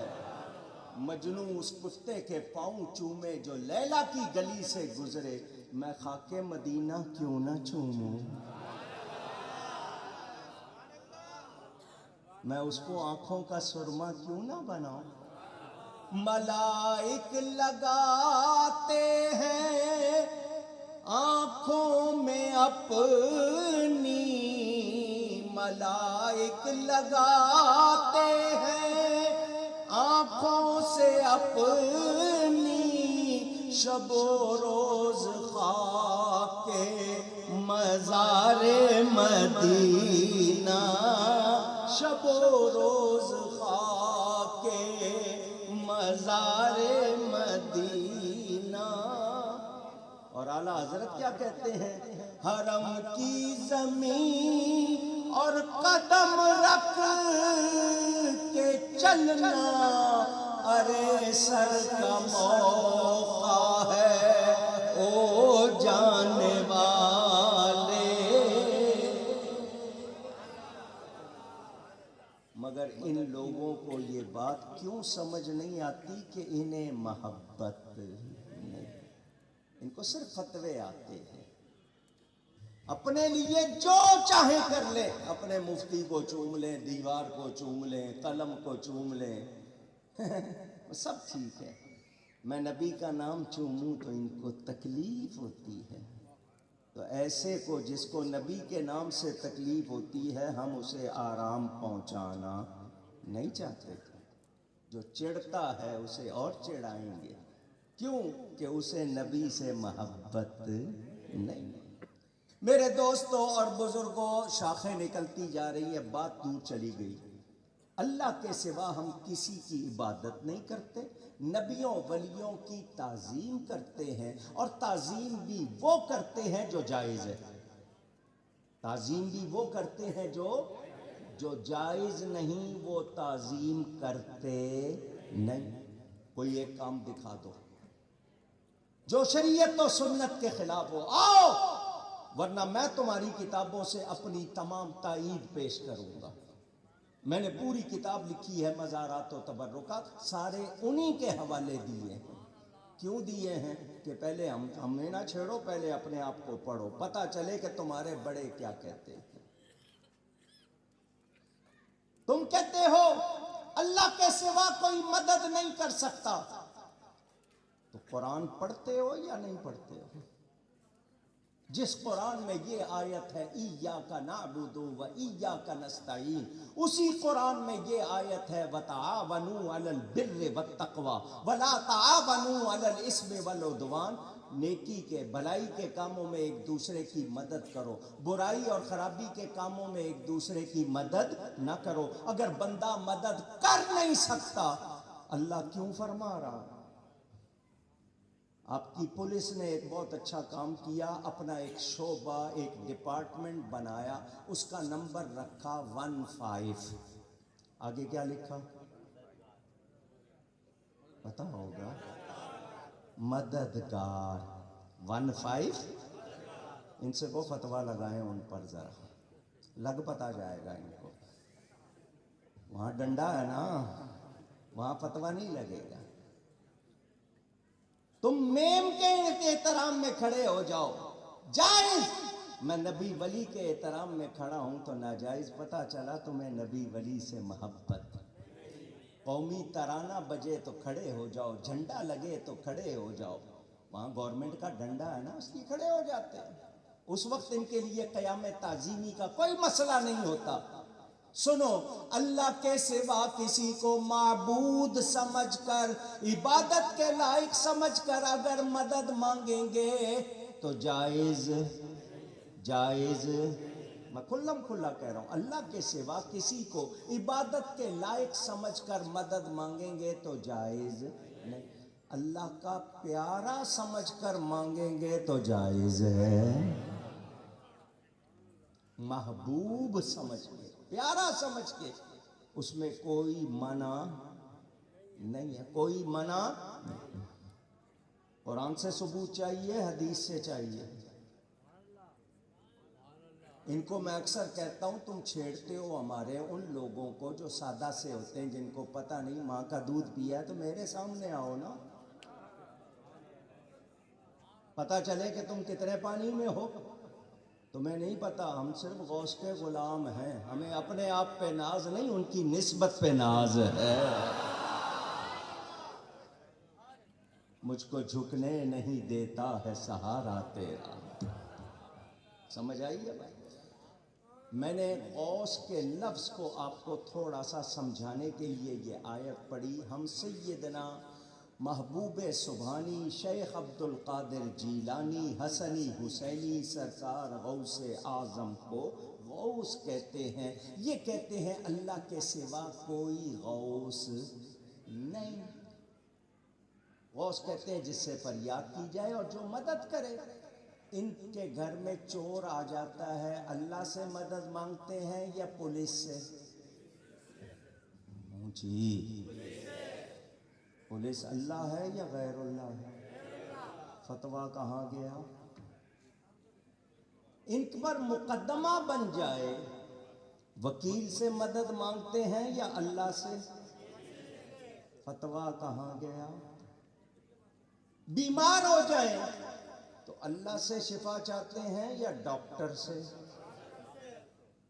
مجنوں اس کتے کے پاؤں چومے جو لیلا کی گلی سے گزرے، میں خاک مدینہ کیوں نہ چوموں؟ میں اس کو آنکھوں کا سرما کیوں نہ بناؤں؟ ملائک لگاتے ہیں آنکھوں میں اپنی، ملائک لگاتے ہیں آنکھوں سے اپنی، شب و روز خاک مزار مدینہ، شب و روز خاک مزار مدینہ۔ اور اعلیٰ حضرت کیا کہتے ہیں؟ حرم کی زمین اور قدم رکھ کے چلنا، ارے سر کا موقع ہے او جانے والے۔ مگر ان لوگوں کو یہ بات کیوں سمجھ نہیں آتی کہ انہیں محبت نہیں، ان کو صرف فتوے آتے ہیں، اپنے لیے جو چاہے کر لیں، اپنے مفتی کو چوم لیں، دیوار کو چوم لیں، قلم کو چوم لیں، سب ٹھیک ہے۔ میں نبی کا نام چوموں تو ان کو تکلیف ہوتی ہے، تو ایسے کو جس کو نبی کے نام سے تکلیف ہوتی ہے ہم اسے آرام پہنچانا نہیں چاہتے، جو چڑھتا ہے اسے اور چڑھائیں گے، کیوں کہ اسے نبی سے محبت نہیں۔ میرے دوستوں اور بزرگوں، شاخیں نکلتی جا رہی ہے، بات دور چلی گئی۔ اللہ کے سوا ہم کسی کی عبادت نہیں کرتے، نبیوں ولیوں کی تعظیم کرتے ہیں، اور تعظیم بھی وہ کرتے ہیں جو جائز ہے، تعظیم بھی وہ کرتے ہیں جو جائز نہیں، وہ تعظیم کرتے نہیں۔ کوئی ایک کام دکھا دو جو شریعت و سنت کے خلاف ہو، آؤ ورنہ میں تمہاری کتابوں سے اپنی تمام تائید پیش کروں گا۔ میں نے پوری کتاب لکھی ہے مزارات و تبرکات، سارے انہی کے حوالے دیے ہیں۔ کیوں دیے ہیں؟ کہ پہلے ہمیں نہ چھیڑو، پہلے اپنے آپ کو پڑھو، پتہ چلے کہ تمہارے بڑے کیا کہتے ہیں۔ تم کہتے ہو اللہ کے سوا کوئی مدد نہیں کر سکتا، تو قرآن پڑھتے ہو یا نہیں پڑھتے ہو؟ جس قرآن میں یہ آیت ہے ایاک نعبد و ایاک نستعین، اسی قرآن میں یہ آیت ہے وتعاونوا علی البر والتقوی ولا تعاونوا علی الاثم والعدوان، نیکی کے بھلائی کے کاموں میں ایک دوسرے کی مدد کرو، برائی اور خرابی کے کاموں میں ایک دوسرے کی مدد نہ کرو۔ اگر بندہ مدد کر نہیں سکتا، اللہ کیوں فرما رہا؟ آپ کی پولیس نے ایک بہت اچھا کام کیا، اپنا ایک شعبہ، ایک ڈپارٹمنٹ بنایا، اس کا نمبر رکھا 15، آگے کیا لکھا پتہ ہوگا؟ مددگار 15۔ ان سے کو فتویٰ لگائیں ان پر، ذرا لگ پتہ جائے گا ان کو۔ وہاں ڈنڈا ہے نا، وہاں فتویٰ نہیں لگے گا۔ تم میم کے احترام میں کھڑے ہو جاؤ، جائز۔ میں نبی ولی کے احترام میں کھڑا ہوں تو ناجائز؟ پتہ چلا تمہیں نبی ولی سے محبت۔ قومی ترانہ بجے تو کھڑے ہو جاؤ، جھنڈا لگے تو کھڑے ہو جاؤ۔ وہاں گورنمنٹ کا ڈنڈا ہے نا، اس کی کھڑے ہو جاتے ہیں۔ اس وقت ان کے لیے قیام تعظیمی کا کوئی مسئلہ نہیں ہوتا۔ سنو، اللہ کے سوا کسی کو معبود سمجھ کر، عبادت کے لائق سمجھ کر اگر مدد مانگیں گے تو جائز میں کھلم کھلا کہہ رہا ہوں، اللہ کے سوا کسی کو عبادت کے لائق سمجھ کر مدد مانگیں گے تو جائز نہیں۔ اللہ کا پیارا سمجھ کر مانگیں گے تو جائز ہے، محبوب سمجھ کے، پیارا سمجھ کے، اس میں کوئی منع نہیں ہے، کوئی منع۔ قرآن سے ثبوت چاہیے، حدیث سے چاہیے۔ ان کو میں اکثر کہتا ہوں تم چھیڑتے ہو ہمارے ان لوگوں کو جو سادہ سے ہوتے ہیں، جن کو پتہ نہیں ماں کا دودھ پیا ہے، تو میرے سامنے آؤ نا، پتہ چلے کہ تم کتنے پانی میں ہو۔ تمہیں نہیں پتا، ہم صرف غوث کے غلام ہیں، ہمیں اپنے آپ پہ ناز نہیں، ان کی نسبت پہ ناز ہے۔ مجھ کو جھکنے نہیں دیتا ہے سہارا تیرا، سمجھ آئی ہے بھائی؟ میں نے غوث کے لفظ کو آپ کو تھوڑا سا سمجھانے کے لیے یہ آیت پڑھی۔ ہم سیدنا محبوب سبحانی شیخ عبد القادر جیلانی حسنی حسینی سرکار غوث اعظم کو غوث کہتے ہیں۔ یہ کہتے ہیں اللہ کے سوا کوئی غوث نہیں۔ غوث کہتے ہیں جس سے فریاد کی جائے اور جو مدد کرے۔ ان کے گھر میں چور آ جاتا ہے، اللہ سے مدد مانگتے ہیں یا پولیس سے؟ جی، پولیس اللہ ہے یا غیر اللہ ہے؟ فتویٰ کہاں گیا؟ ان پر مقدمہ بن جائے، وکیل سے مدد مانگتے ہیں یا اللہ سے؟ فتویٰ کہاں گیا؟ بیمار ہو جائیں تو اللہ سے شفا چاہتے ہیں یا ڈاکٹر سے؟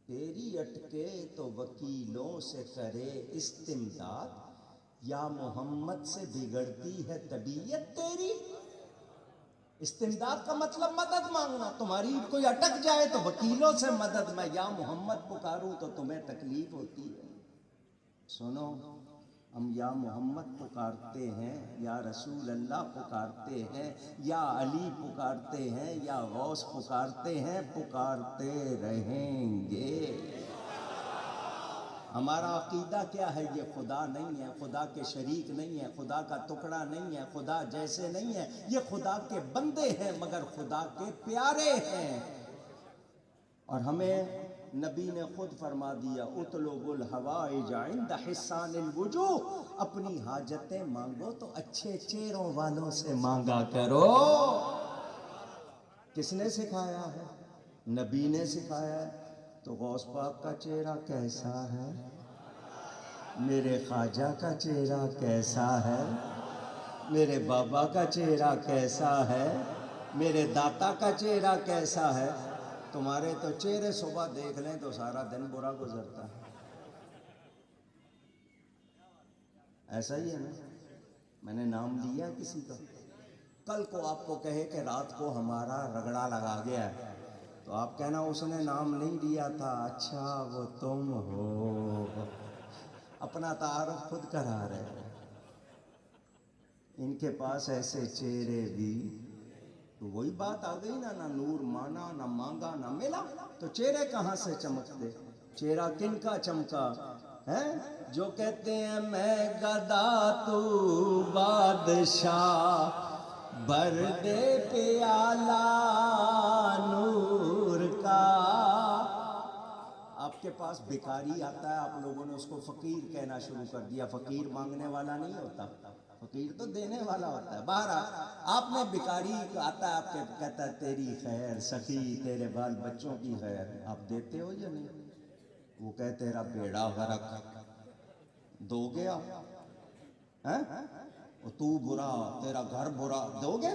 تیری اٹکے تو وکیلوں سے کرے استمداد، یا محمد سے بگڑتی ہے طبیعت تیری؟ استمداد کا مطلب مدد مانگنا۔ تمہاری کوئی اٹک جائے تو وکیلوں سے مدد، میں یا محمد پکاروں تو تمہیں تکلیف ہوتی ہے۔ سنو، ہم یا محمد پکارتے ہیں، یا رسول اللہ پکارتے ہیں، یا علی پکارتے ہیں، یا غوث پکارتے ہیں، پکارتے رہیں گے۔ ہمارا عقیدہ کیا ہے؟ یہ خدا نہیں ہے، خدا کے شریک نہیں ہے، خدا کا ٹکڑا نہیں ہے، خدا جیسے نہیں ہے، یہ خدا کے بندے ہیں مگر خدا کے پیارے ہیں۔ اور ہمیں نبی نے خود فرما دیا اطلبوا الحوائج عند حسان الوجوہ، اپنی حاجتیں مانگو تو اچھے چہروں والوں سے مانگا کرو۔ کس نے سکھایا ہے؟ نبی نے سکھایا ہے. تو غوث پاک کا چہرہ کیسا ہے؟ میرے خواجہ کا چہرہ کیسا ہے؟ میرے بابا کا چہرہ کیسا ہے؟ میرے داتا کا چہرہ کیسا ہے؟ تمہارے تو چہرے صبح دیکھ لیں تو سارا دن برا گزرتا ہے. ایسا ہی ہے نا. میں نے نام لیا کسی کا، کل کو آپ کو کہے کہ رات کو ہمارا رگڑا لگا گیا ہے تو آپ کہنا اس نے نام نہیں لیا تھا. اچھا وہ تم ہو. اپنا تعارف خود کرا رہے ہیں. ان کے پاس ایسے چہرے بھی. تو وہی بات آ گئی نا، نہ نور مانا نہ مانگا نہ ملا. تو چہرے کہاں سے چمکتے؟ چہرہ کن کا چمکا ہے؟ جو کہتے ہیں میں گدا تو بادشاہ، بھر دے پیالہ نور کا. آپ کے پاس بھکاری آتا ہے، آپ لوگوں نے اس کو فقیر کہنا شروع کر دیا. فقیر مانگنے والا نہیں ہوتا، فقیر تو دینے والا ہوتا ہے. باہر آپ نے بھکاری آتا ہے، آپ کے کہتا ہے تیری خیر سخی، تیرے بال بچوں کی خیر. آپ دیتے ہو یا نہیں؟ وہ کہے تیرا بیڑا غرق، دو گے آپ؟ تو برا، تیرا گھر برا، دو گے؟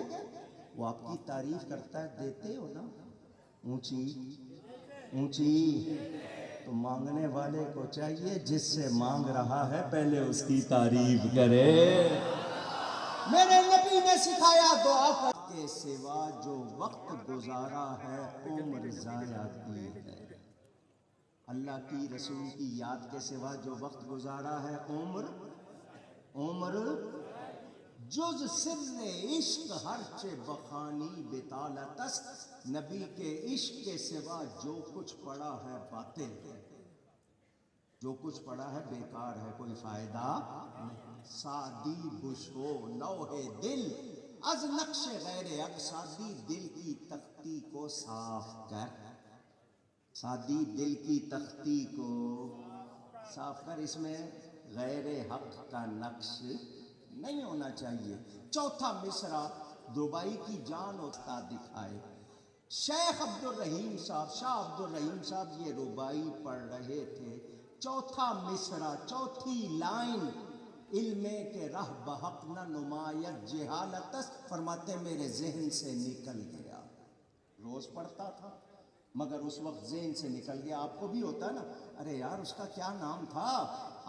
وہ آپ کی تعریف کرتا ہے، دیتے ہو نا؟ اونچی اونچی. تو مانگنے والے کو چاہیے جس سے مانگ رہا ہے پہلے اس کی تعریف کرے. میرے نبی نے سکھایا دعا کر کے سوا جو وقت گزارا ہے عمر ضائع کی ہے. اللہ کی رسول کی یاد کے سوا جو وقت گزارا ہے عمر جز سر عشق ہرچے بخانی بطالتس. نبی کے عشق کے سوا جو کچھ پڑا ہے باطل ہے، جو کچھ پڑا ہے بیکار ہے، کوئی فائدہ نہیں. سادی بشو لوح دل از نقش غیر حق. سادی دل کی تختی کو صاف کر، سادی دل کی تختی کو صاف کر. اس میں غیر حق کا نقش نہیں ہونا چاہیے. چوتھا مصرع دبئی کی جان ہوتا دکھائے. شیخ عبد الرحیم صاحب، شاہ عبد الرحیم صاحب یہ ربائی پڑھ رہے تھے. چوتھا مصرع، چوتھی لائن، علم کے رہ بحق نہ نمایت جہالتس. فرماتے میرے ذہن سے نکل گیا. روز پڑھتا تھا مگر اس وقت ذہن سے نکل گیا. آپ کو بھی ہوتا ہے نا، ارے یار اس کا کیا نام تھا،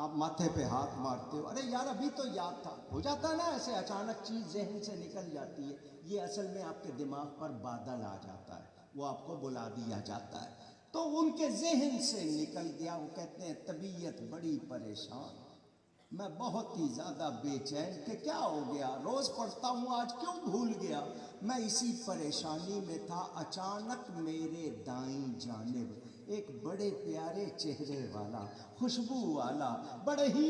آپ ماتھے پہ ہاتھ مارتے ہو، ارے یار ابھی تو یاد تھا. ہو جاتا ہے نا ایسے، اچانک چیز ذہن سے نکل جاتی ہے. یہ اصل میں آپ کے دماغ پر بادل آ جاتا ہے، وہ آپ کو بلا دیا جاتا ہے. تو ان کے ذہن سے نکل گیا. وہ کہتے ہیں طبیعت بڑی پریشان، میں بہت ہی زیادہ بے چین کہ کیا ہو گیا، روز پڑھتا ہوں آج کیوں بھول گیا. میں اسی پریشانی میں تھا، اچانک میرے دائیں جانب ایک بڑے پیارے چہرے والا، خوشبو والا، بڑے ہی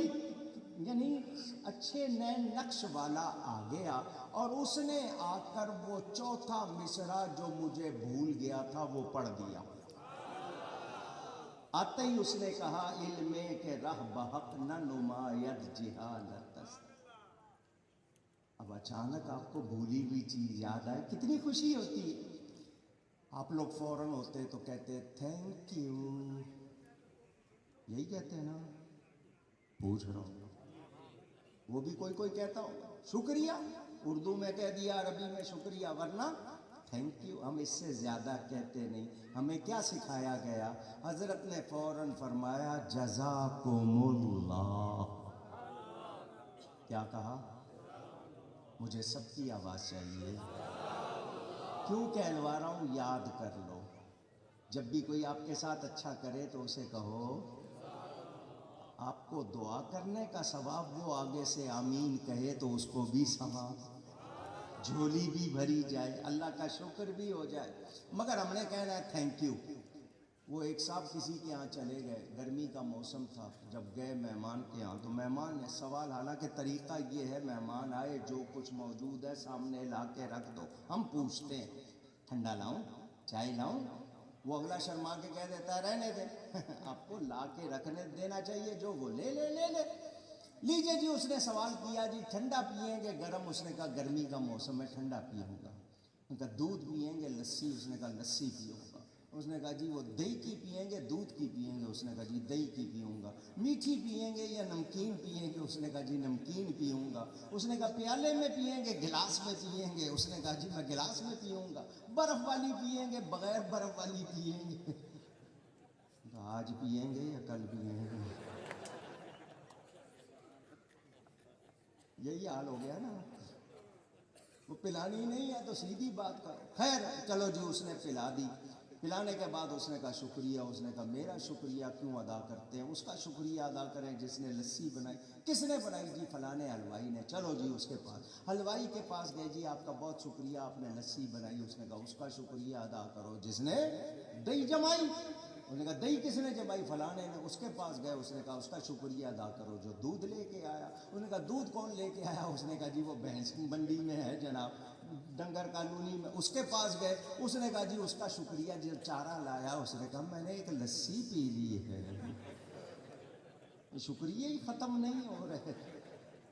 یعنی اچھے نئے نقش والا آ گیا. اور اس نے آ کر وہ چوتھا مصرع جو مجھے بھول گیا تھا وہ پڑھ دیا. آتے ہی اس نے کہا علم کے رہ بحق نہ نمایت جہالتس. اب اچانک آپ کو بھولی ہوئی چیز یاد آئے، کتنی خوشی ہوتی ہے. آپ لوگ فوراً ہوتے تو کہتے تھینک یو، یہی کہتے ہیں نا؟ پوچھ رہا ہوں. وہ بھی کوئی کہتا ہو شکریہ، اردو میں کہہ دیا، عربی میں شکریہ، ورنہ تھینک یو. ہم اس سے زیادہ کہتے نہیں. ہمیں کیا سکھایا گیا؟ حضرت نے فوراً فرمایا جزاکم اللہ. کیا کہا؟ مجھے سب کی آواز چاہیے. کیوں کہلوا رہا ہوں؟ یاد کر لو. جب بھی کوئی آپ کے ساتھ اچھا کرے تو اسے کہو. آپ کو دعا کرنے کا ثواب، وہ آگے سے آمین کہے تو اس کو بھی ثواب، جھولی بھی بھری جائے، اللہ کا شکر بھی ہو جائے. مگر ہم نے کہنا ہے تھینک یو. وہ ایک صاحب کسی کے ہاں چلے گئے، گرمی کا موسم تھا. جب گئے مہمان کے ہاں تو مہمان نے سوال، حالانکہ طریقہ یہ ہے مہمان آئے جو کچھ موجود ہے سامنے لا کے رکھ دو. ہم پوچھتے ہیں ٹھنڈا لاؤں، چائے لاؤں؟ وہ اگلا شرما کے کہہ دیتا ہے رہنے دے. آپ کو لا کے رکھنے دینا چاہیے، جو وہ لے لے. لیجئے جی. اس نے سوال کیا جی ٹھنڈا پئیں گے گرم؟ اس نے کہا گرمی کا موسم ہے ٹھنڈا پیوں گا. ان کا دودھ پئیں گے لسی؟ اس نے کہا لسی پیوں گا. اس نے کہا جی وہ دہی کی پئیں گے دودھ کی پئیں گے؟ اس نے کہا جی دہی کی پیوں گا۔ میٹھی پئیں گے یا نمکین پئیں گے؟ اس نے کہا جی نمکین پیوں گا۔ اس نے کہا پیالے میں پئیں گے گلاس میں پئیں گے؟ اس نے کہا جی میں گلاس میں پیوں گا۔ برف والی پئیں گے بغیر برف والی پئیں گے؟ آج پئیں گے یا کل پئیں گے؟ یہی حال ہو گیا نا، وہ پلانی نہیں ہے تو سیدھی بات کرو۔ خیر چلو جی، اس نے پلا دی۔ پلانے کے بعد اس نے کہا شکریہ۔ اس نے کہا میرا شکریہ کیوں ادا کرتے ہیں؟ اس کا شکریہ ادا کریں جس نے لسی بنائی۔ کس نے بنائی؟ جی فلانے حلوائی نے۔ چلو جی اس کے پاس، حلوائی کے پاس گئے، جی آپ کا بہت شکریہ آپ نے لسی بنائی۔ اس نے کہا اس کا شکریہ ادا کرو جس نے دہی جمائی۔ اس نے کہا دہی کس نے جمائی؟ فلانے نے۔ اس کے پاس گئے، اس نے کہا اس کا شکریہ ادا کرو جو دودھ لے کے آیا۔ اس نے کہا دودھ کون لے کے آیا؟ اس نے کہا جی وہ بھینس منڈی میں ہے جناب، ڈنگر کالونی میں۔ اس کے پاس گئے، اس نے کہا جی اس کا شکریہ جو چارہ لایا۔ اس نے کہا میں نے ایک لسی پی لی ہے۔ شکریہ ہی ختم نہیں ہو رہے۔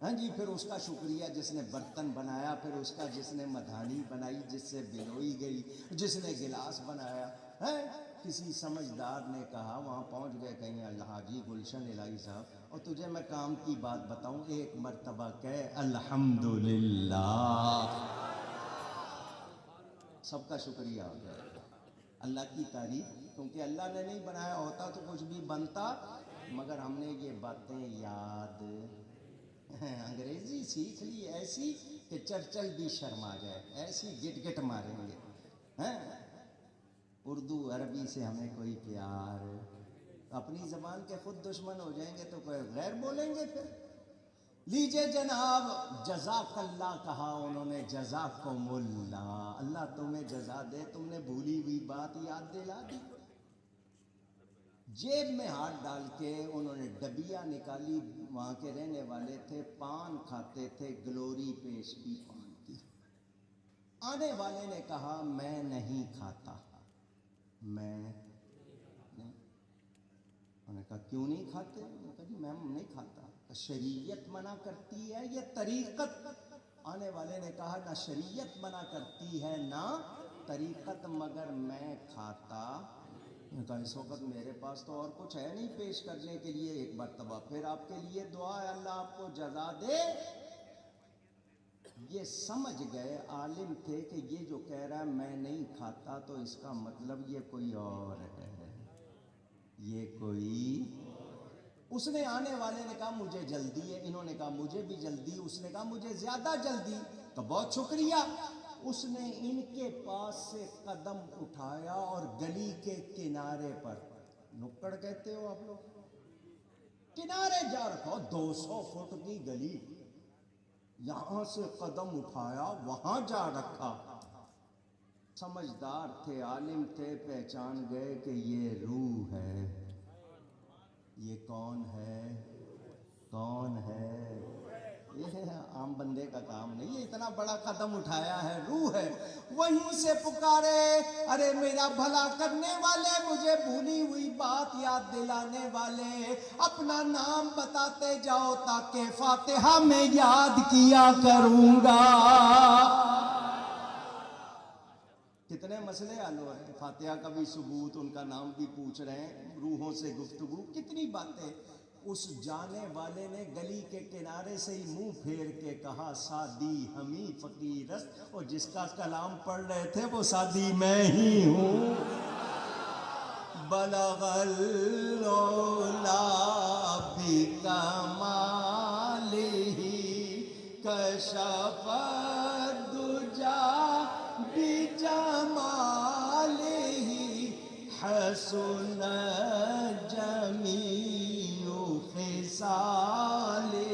ہاں جی، پھر اس کا شکریہ جس نے برتن بنایا، پھر اس کا جس نے مدھانی بنائی، جس سے بلوئی گئی، جس نے گلاس بنایا ہے۔ کسی سمجھدار نے کہا، وہاں پہنچ گئے کہیں حاجی گلشن الہی صاحب، اور تجھے میں کام کی بات بتاؤں، ایک مرتبہ کہہ الحمدللہ، سب کا شکریہ ہو جائے گا۔ اللہ کی تعریف، کیونکہ اللہ نے نہیں بنایا ہوتا تو کچھ بھی بنتا، مگر ہم نے یہ باتیں یاد انگریزی سیکھ لی ایسی کہ چرچل بھی شرما جائے، ایسی گٹ گٹ ماریں گے۔ اردو عربی سے ہمیں کوئی پیار، اپنی زبان کے خود دشمن ہو جائیں گے تو کوئی غیر بولیں گے پھر۔ لیجئے جناب، جزاک اللہ کہا انہوں نے، جزاکم اللہ، اللہ تمہیں جزا دے، تم نے بھولی ہوئی بات یاد دلا دی۔ جیب میں ہاتھ ڈال کے انہوں نے ڈبیا نکالی، وہاں کے رہنے والے تھے، پان کھاتے تھے، گلوری پیش کی پان کی۔ آنے والے نے کہا میں نہیں کھاتا، میں نہیں۔ انہوں نے کہا کیوں نہیں کھاتے؟ انہوں نے کہا جی میں نہیں کھاتا۔ شریعت منع کرتی ہے یا طریقت؟ آنے والے نے کہا نہ شریعت منع کرتی ہے نہ طریقت، مگر میں کھاتا۔ انہوں نے کہا اس وقت میرے پاس تو اور کچھ ہے نہیں پیش کرنے کے لیے، ایک مرتبہ پھر آپ کے لیے دعا ہے اللہ آپ کو جزا دے۔ یہ سمجھ گئے، عالم تھے کہ یہ جو کہہ رہا ہے میں نہیں کھاتا تو اس کا مطلب یہ کوئی اور ہے، یہ کوئی۔ اس نے آنے والے نے کہا مجھے جلدی ہے، انہوں نے کہا مجھے بھی جلدی، اس نے کہا مجھے زیادہ جلدی، تو بہت شکریہ۔ اس نے ان کے پاس سے قدم اٹھایا اور گلی کے کنارے پر، نکڑ کہتے ہو آپ لوگ، کنارے جا رکھا، 200 فٹ کی گلی، یہاں سے قدم اٹھایا وہاں جا رکھا۔ سمجھدار تھے، عالم تھے، پہچان گئے کہ یہ روح ہے۔ یہ کون ہے؟ کون ہے؟ یہ عام بندے کا کام نہیں ہے، اتنا بڑا قدم اٹھایا ہے، روح ہے۔ وہیں سے پکارے ارے میرا بھلا کرنے والے، مجھے بھولی ہوئی بات یاد دلانے والے، اپنا نام بتاتے جاؤ تاکہ فاتحہ میں یاد کیا کروں گا۔ کتنے مسئلے حل ہو رہے ہیں، فاتحہ کا بھی ثبوت، ان کا نام بھی پوچھ رہے ہیں، روحوں سے گفتگو، کتنی باتیں۔ اس جانے والے نے گلی کے کنارے سے ہی منہ پھیر کے کہا سادی ہمیں فقیرست، اور جس کا کلام پڑھ رہے تھے وہ سادی میں ہی ہوں۔ بلغ العلا بکمالہ کشف الدجا بجمالہ حسن جمیع خصالہ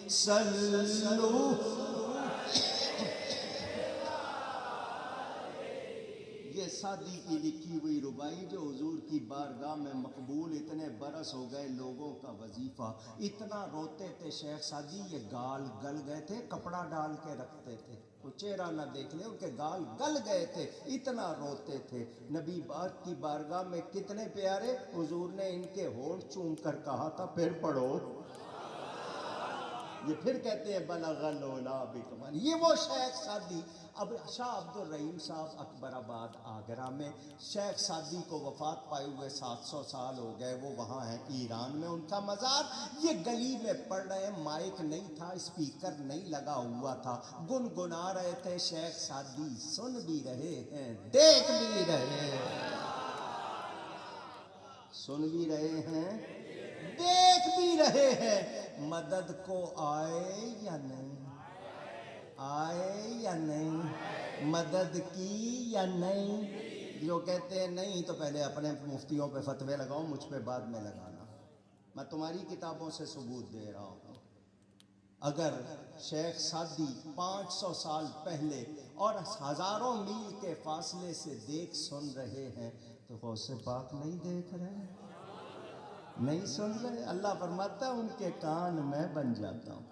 صلو۔ یہ سادی کی لکھی ہوئی ربائی جو حضور کی بارگاہ میں مقبول، اتنے برس ہو گئے لوگوں کا وظیفہ، اتنا روتے تھے شیخ سادی، یہ گال گل گئے تھے، کپڑا ڈال کے رکھتے تھے، وہ چہرہ نہ دیکھ لے، ان کے گال گل گئے تھے، اتنا روتے تھے۔ نبی پاک کی بارگاہ میں کتنے پیارے، حضور نے ان کے ہونٹ چوم کر کہا تھا پھر پڑھو، یہ پھر کہتے ہیں بلغ العلا بکمال. یہ وہ شیخ سعدی. اب شاہ عبد الرحیم صاحب اکبر آباد آگرہ میں، شیخ سعدی کو وفات پائے ہوئے 700 سال ہو گئے، وہ وہاں ہیں ایران میں ان کا مزار. یہ گلی میں پڑھ رہے ہیں، مائک نہیں تھا، اسپیکر نہیں لگا ہوا تھا، گنگنا رہے تھے. شیخ سعدی سن بھی رہے ہیں، دیکھ بھی رہے ہیں. سن بھی رہے ہیں، دیکھ بھی رہے ہیں. مدد کو آئے یا نہیں؟ آئے یا نہیں؟ مدد کی یا نہیں؟ جو کہتے ہیں نہیں تو پہلے اپنے مفتیوں پہ فتوے لگاؤ، مجھ پہ بعد میں لگانا. میں تمہاری کتابوں سے ثبوت دے رہا ہوں. اگر شیخ سعدی 500 سال پہلے اور ہزاروں میل کے فاصلے سے دیکھ سن رہے ہیں تو غوث پاک نہیں دیکھ رہے، نہیں سن رہے؟ اللہ فرماتا ہے ان کے کان میں بن جاتا ہوں.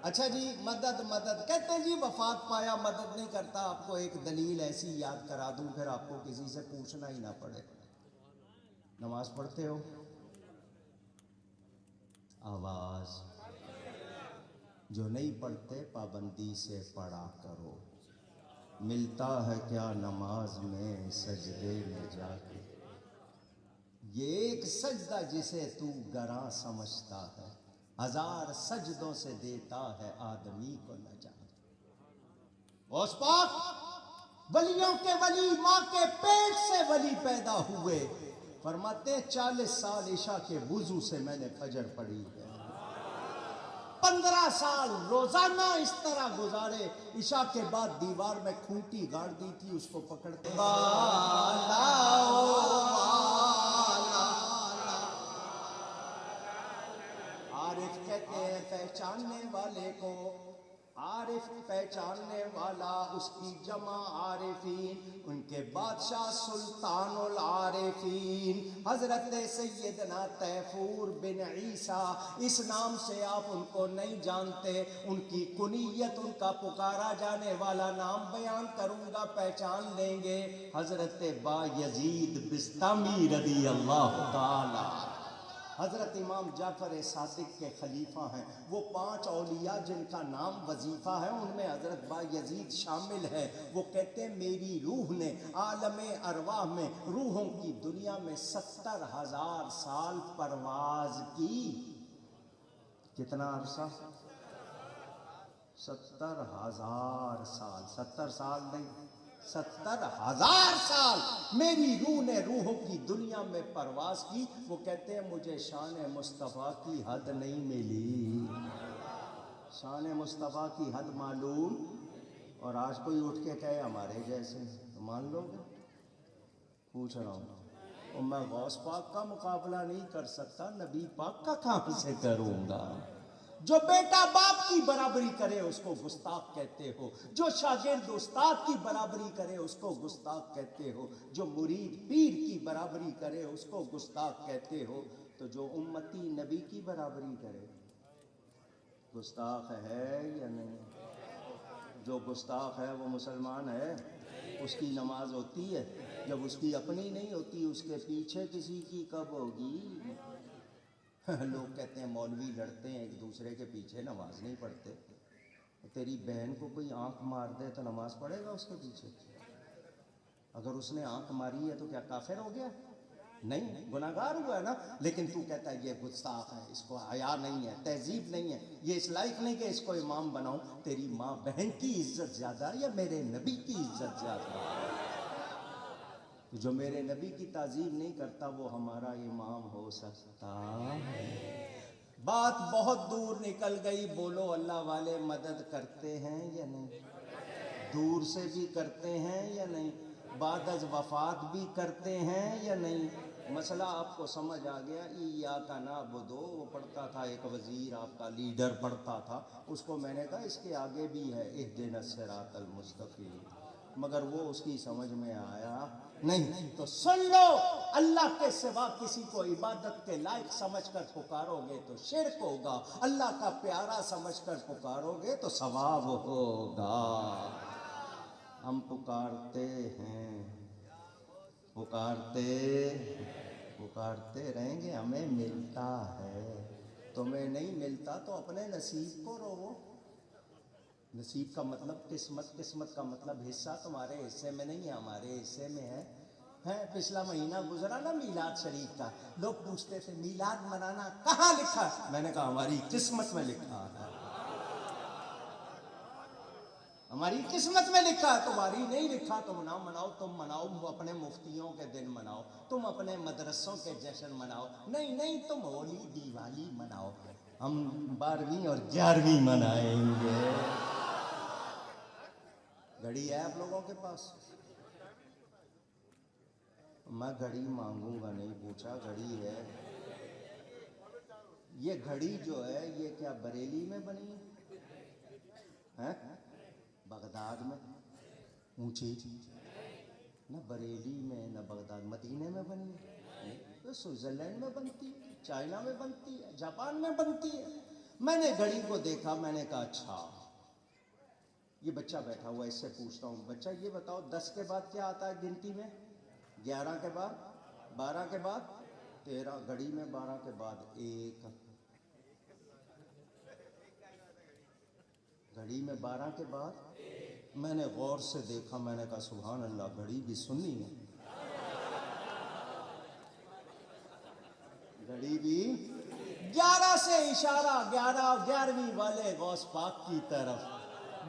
اچھا جی، مدد مدد کہتے ہیں جی، وفات پایا مدد نہیں کرتا. آپ کو ایک دلیل ایسی یاد کرا دوں، پھر آپ کو کسی سے پوچھنا ہی نہ پڑے. نماز پڑھتے ہو؟ آواز. جو نہیں پڑھتے پابندی سے پڑھا کرو. ملتا ہے کیا نماز میں سجدے میں جا کے؟ یہ ایک سجدہ جسے تو گراں سمجھتا ہے، 1000 سجدوں سے دیتا ہے آدمی کو نجات. غوث پاک ولیوں کے ولی، ماں کے پیٹ سے ولی پیدا ہوئے. فرماتے ہیں 40 سال عشاء کے وضو سے میں نے فجر پڑھی ہے، 15 سال روزانہ اس طرح گزارے. عشاء کے بعد دیوار میں کھونٹی گاڑ دی تھی، اس کو پکڑتے عارف کہتے ہیں پہچاننے والے کو، عارف پہچاننے والا، اس کی جمع عارفین. ان کے بادشاہ سلطان العارفین حضرت سیدنا تیفور بن عیسیٰ، اس نام سے آپ ان کو نہیں جانتے. ان کی کنیت، ان کا پکارا جانے والا نام بیان کروں گا، پہچان لیں گے. حضرت با یزید بستامی رضی اللہ تعالی. حضرت امام جعفر صادق کے خلیفہ ہیں. وہ 5 اولیاء جن کا نام وظیفہ ہے، ان میں حضرت با یزید شامل ہے. وہ کہتے ہیں میری روح نے عالم ارواح میں، روحوں کی دنیا میں 70,000 سال پرواز کی. کتنا عرصہ؟ 70,000 سال. 70 سال نہیں، 70,000 سال میری روح نے روحوں کی دنیا میں پرواز کی. وہ کہتے ہیں مجھے شان مصطفیٰ کی حد نہیں ملی. شان مصطفیٰ کی حد معلوم. اور آج کوئی اٹھ کے کہے ہمارے جیسے، تو مان لو گے؟ پوچھ رہا ہوں. اور میں غوث پاک کا مقابلہ نہیں کر سکتا، نبی پاک کا کہاں سے کروں گا؟ جو بیٹا باپ کی برابری کرے اس کو گستاخ کہتے ہو، جو شاگرد استاد کی برابری کرے اس کو گستاخ کہتے ہو، جو مرید پیر کی برابری کرے اس کو گستاخ کہتے ہو. تو جو امتی نبی کی برابری کرے گستاخ ہے یا نہیں؟ جو گستاخ ہے وہ مسلمان ہے؟ اس کی نماز ہوتی ہے؟ جب اس کی اپنی نہیں ہوتی، اس کے پیچھے کسی کی کب ہوگی؟ لوگ کہتے ہیں مولوی لڑتے ہیں ایک دوسرے کے پیچھے، نماز نہیں پڑھتے. تیری بہن کو کوئی آنکھ مار دے تو نماز پڑھے گا اس کے پیچھے؟ اگر اس نے آنکھ ماری ہے تو کیا کافر ہو گیا؟ نہیں، گناہگار ہوا ہے نا. لیکن تو کہتا ہے یہ گستاخ ہے، اس کو حیا نہیں ہے، تہذیب نہیں ہے، یہ اس لائق نہیں کہ اس کو امام بناؤں. تیری ماں بہن کی عزت زیادہ یا میرے نبی کی عزت زیادہ؟ جو میرے نبی کی تعظیم نہیں کرتا وہ ہمارا امام ہو سکتا ہے؟ بات بہت دور نکل گئی. بولو اللہ والے مدد کرتے ہیں یا نہیں؟ دور سے بھی کرتے ہیں یا نہیں؟ بعد از وفات بھی کرتے ہیں یا نہیں؟ مسئلہ آپ کو سمجھ آ گیا. ایاک نعبدو وہ پڑھتا تھا، ایک وزیر آپ کا لیڈر پڑھتا تھا، اس کو میں نے کہا اس کے آگے بھی ہے اہدنا الصراط المستقیم، مگر وہ اس کی سمجھ میں آیا نہیں. تو سن لو، اللہ کے سوا کسی کو عبادت کے لائق سمجھ کر پکارو گے تو شرک ہوگا، اللہ کا پیارا سمجھ کر پکارو گے تو ثواب ہوگا. ہم پکارتے ہیں، پکارتے رہیں گے، ہمیں ملتا ہے. تمہیں نہیں ملتا تو اپنے نصیب کو رو. نصیب کا مطلب قسمت، قسمت کا مطلب حصہ تمہارے حصے میں نہیں ہے، ہمارے حصے میں ہے. پچھلا مہینہ گزرا نا میلاد شریف کا، لوگ پوچھتے تھے میلاد منانا کہاں لکھا؟ میں نے کہا ہماری قسمت میں لکھا ہے، ہماری قسمت میں لکھا ہے، تمہاری نہیں لکھا. تم نہ مناؤ، تم مناؤ اپنے مفتیوں کے دن مناؤ، تم اپنے مدرسوں کے جشن مناؤ. نہیں تم ہولی دیوالی مناؤ، ہم 12ویں اور 11ویں منائیں گے. گھڑی ہے آپ لوگوں کے پاس؟ میں گھڑی مانگوں گا نہیں، پوچھا گھڑی ہے. یہ گھڑی جو ہے یہ کیا بریلی میں بنی ہے؟ بغداد میں اونچی، نہ بریلی میں نہ بغداد، مدینے میں بنی ہے. سوئٹزرلینڈ میں بنتی ہے، چائنا میں بنتی ہے، جاپان میں بنتی ہے. میں نے گھڑی کو دیکھا، میں نے کہا اچھا. یہ بچہ بیٹھا ہوا، اس سے پوچھتا ہوں بچہ یہ بتاؤ 10 کے بعد کیا آتا ہے گنتی میں؟ 11 کے بعد، 12 کے بعد 13. گھڑی میں 12 کے بعد 1، گھڑی میں 12 کے بعد. میں نے غور سے دیکھا، میں نے کہا سبحان اللہ، گھڑی بھی سنی ہے، گھڑی بھی 11 سے اشارہ 11ویں والے غوث پاک کی طرف،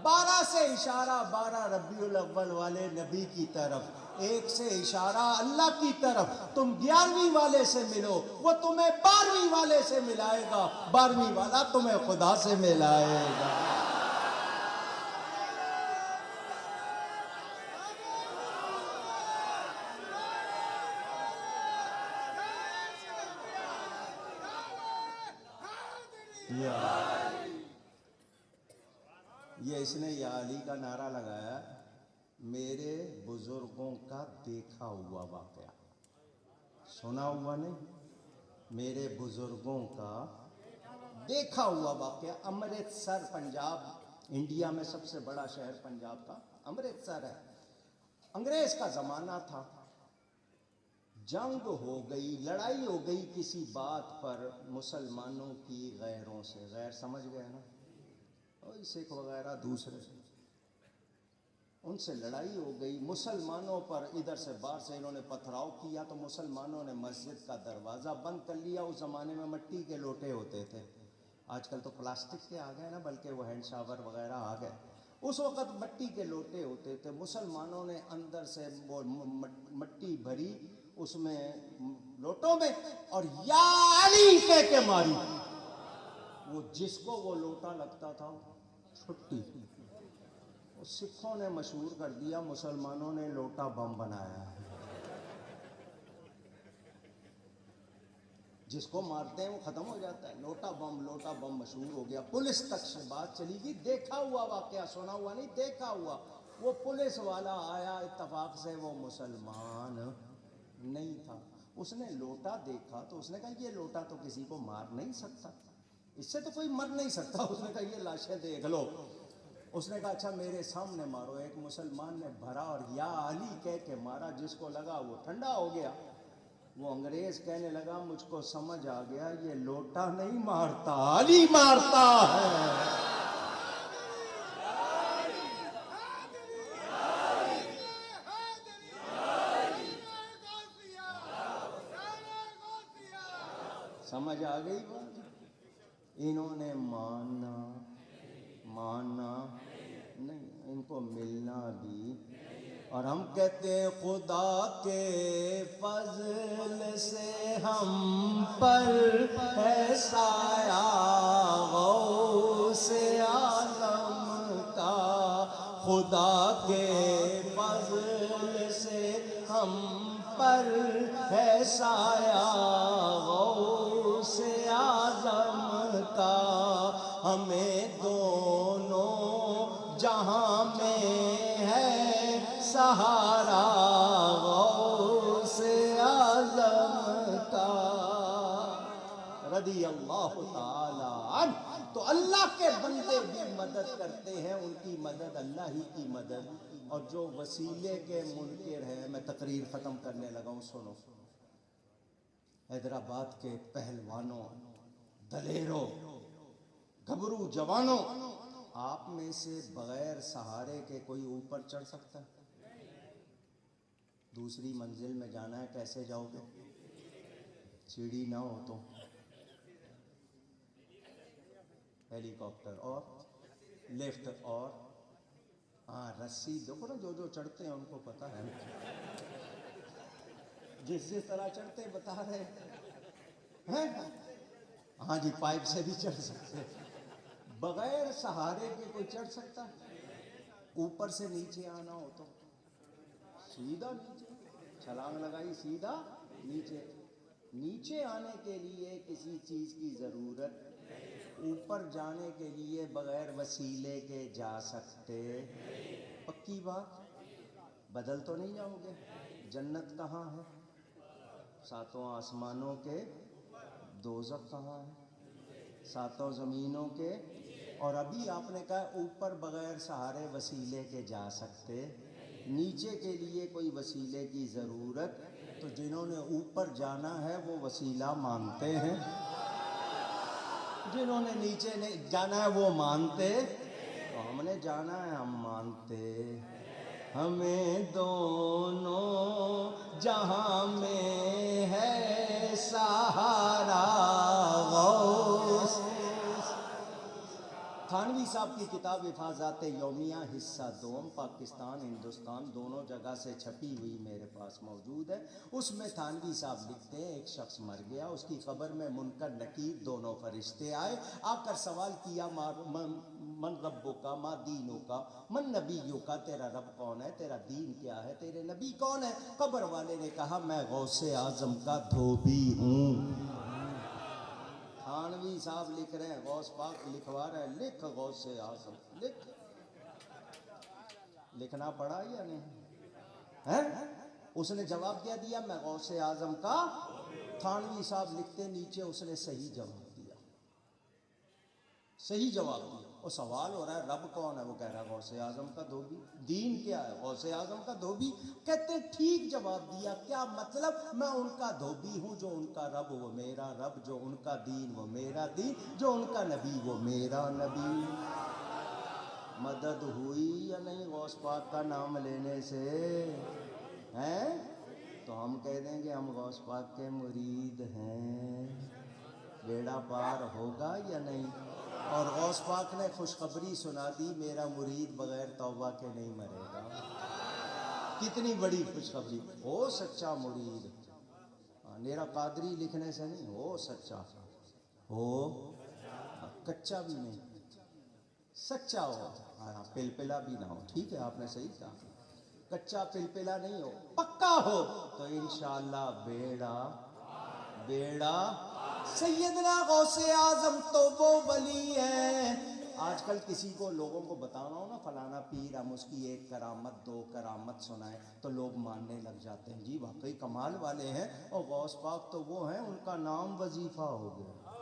12 سے اشارہ 12 ربیع الاول والے نبی کی طرف، 1 سے اشارہ اللہ کی طرف. تم 11ویں والے سے ملو، وہ تمہیں 12ویں والے سے ملائے گا، 12ویں والا تمہیں خدا سے ملائے گا. یہ اس نے یا علی کا نعرہ لگایا، میرے بزرگوں کا دیکھا ہوا واقعہ، سنا ہوا نہیں، میرے بزرگوں کا دیکھا ہوا واقعہ. امرتسر پنجاب، انڈیا میں سب سے بڑا شہر پنجاب کا امرتسر ہے. انگریز کا زمانہ تھا، جنگ ہو گئی، لڑائی ہو گئی کسی بات پر مسلمانوں کی غیروں سے. غیر سمجھ گئے نا، سکھ وغیرہ دوسرے، ان سے لڑائی ہو گئی مسلمانوں پر. ادھر سے باہر سے انہوں نے پتھراؤ کیا تو مسلمانوں نے مسجد کا دروازہ بند کر لیا. اس زمانے میں مٹی کے لوٹے ہوتے تھے، آج کل تو پلاسٹک کے آ گئے نا، بلکہ وہ ہینڈ شاور وغیرہ آ گئے. اس وقت مٹی کے لوٹے ہوتے تھے. مسلمانوں نے اندر سے وہ مٹی بھری اس میں لوٹوں میں، اور یا علی کہہ کے ماری. وہ جس کو وہ لوٹا لگتا تھا چھٹی. سکھوں نے مشہور کر دیا، مسلمانوں نے لوٹا بم بنایا ہے. جس کو مارتے ہیں وہ ختم ہو جاتا ہے. لوٹا بم مشہور ہو گیا، پولیس تک سے بات چلی گئی. دیکھا ہوا واقعہ، سنا ہوا نہیں، دیکھا ہوا. وہ پولیس والا آیا، اتفاق سے وہ مسلمان نہیں تھا. اس نے لوٹا دیکھا تو اس نے کہا یہ لوٹا تو کسی کو مار نہیں سکتا، اس سے تو کوئی مر نہیں سکتا. اس نے کہا یہ لاشیں دیکھ لو. اس نے کہا اچھا میرے سامنے مارو. ایک مسلمان نے بھرا اور یا علی کہہ کے مارا. جس کو لگا وہ ٹھنڈا ہو گیا. وہ انگریز کہنے لگا مجھ کو سمجھ آ گیا، یہ لوٹا نہیں مارتا، علی مارتا ہے. سمجھ آ گئی بات؟ انہوں نے مانا نہیں، ان کو ملنا بھی. اور ہم کہتے ہیں خدا کے فضل سے ہم پر ہے سایہ غوث اعظم کا. خدا کے فضل سے ہم پر ہے سایہ غوث اعظم کا. ہمیں دونوں جہاں میں ہے سہارا غوث اعظم کا. رضی اللہ تعالی عنہ. تو اللہ کے بندے بھی مدد کرتے ہیں، ان کی مدد اللہ ہی کی مدد. اور جو وسیلے کے منکر ہیں، میں تقریر ختم کرنے لگا ہوں، سنو. حیدرآباد کے پہلوانوں، دلیروں، گبرو جوانوں، آپ میں سے بغیر سہارے کے کوئی اوپر چڑھ سکتا ہے؟ دوسری منزل میں جانا ہے، کیسے جاؤ گے؟ سیڑھی نہ ہو تو ہیلی کاپٹر اور لفٹ اور ہاں رسی، دیکھو نا جو جو چڑھتے ہیں ان کو پتا ہے، جس طرح چڑھتے ہیں بتا رہے ہیں۔ ہاں جی، پائپ سے بھی چڑھ سکتے، بغیر سہارے کے کوئی چڑھ سکتا ہے؟ اوپر سے نیچے آنا ہو تو سیدھا نیچے چھلانگ لگائی، سیدھا نیچے۔ نیچے آنے کے لیے کسی چیز کی ضرورت، اوپر جانے کے لیے بغیر وسیلے کے جا سکتے۔ پکی بات، بدل تو نہیں جاؤ گے؟ جنت کہاں ہے؟ ساتوں آسمانوں کے۔ دوزخ کہاں ہے؟ ساتوں زمینوں کے۔ اور ابھی آپ نے کہا اوپر بغیر سہارے وسیلے کے جا سکتے، نیچے کے لیے کوئی وسیلے کی ضرورت، تو جنہوں نے اوپر جانا ہے وہ وسیلہ مانتے ہیں، جنہوں نے نیچے جانا ہے وہ مانتے، تو ہم نے جانا ہے ہم مانتے۔ ہمیں دونوں جہاں میں ہے سہارا غوث۔ تھانوی صاحب کی کتاب حفاظات یومیہ حصہ دوم، پاکستان ہندوستان دونوں جگہ سے چھپی ہوئی میرے پاس موجود ہے۔ اس میں تھانوی صاحب لکھتے ہیں ایک شخص مر گیا، اس کی قبر میں منکر نکیر دونوں فرشتے آئے، آ کر سوال کیا من ربوں کا، ما دینوں کا، من نبیوں کا، تیرا رب کون ہے، تیرا دین کیا ہے، تیرے نبی کون ہے؟ قبر والے نے کہا میں غوث اعظم کا دھوبی ہوں۔ تھانوی صاحب لکھ رہے ہیں، غوث پاک لکھوا رہے ہیں، لکھ غوث اعظم، لکھ۔ لکھنا پڑا یا نہیں؟ اس نے جواب کیا دیا، میں غوث اعظم کا۔ تھانوی صاحب لکھتے نیچے اس نے صحیح جواب دیا، صحیح جواب دیا۔ اور سوال ہو رہا ہے رب کون ہے، وہ کہہ رہا ہے غوث اعظم کا دھوبی۔ دین کیا ہے، غوث اعظم کا دھوبی۔ کہتے ہیں ٹھیک جواب دیا، کیا مطلب؟ میں ان کا دھوبی ہوں، جو ان کا رب وہ میرا رب، جو ان کا دین وہ میرا دین، جو ان کا نبی وہ میرا نبی۔ مدد ہوئی یا نہیں غوث پاک کا نام لینے سے؟ ہیں تو ہم کہہ دیں گے ہم غوث پاک کے مرید ہیں، بیڑا پار ہوگا یا نہیں؟ اور غوث پاک نے خوشخبری سنا دی، میرا مرید بغیر توبہ کے نہیں مرے گا۔ کتنی بڑی خوشخبری! ہو سچا مرید، میرا قادری لکھنے سے نہیں، ہو سچا، ہو کچا بھی نہیں، سچا ہو، پلپلا بھی نہ ہو۔ ٹھیک ہے، آپ نے صحیح کہا، کچا پلپلا نہیں ہو، پکا ہو تو انشاءاللہ بیڑا۔ سیدنا غوث اعظم تو وہ ولی ہے۔ آج کل کسی کو لوگوں کو بتانا ہو نا فلانا پیر، ہم اس کی ایک کرامت دو کرامت سنائیں تو لوگ ماننے لگ جاتے ہیں، جی واقعی کمال والے ہیں۔ اور غوث پاک تو وہ ہیں ان کا نام وظیفہ ہو گیا،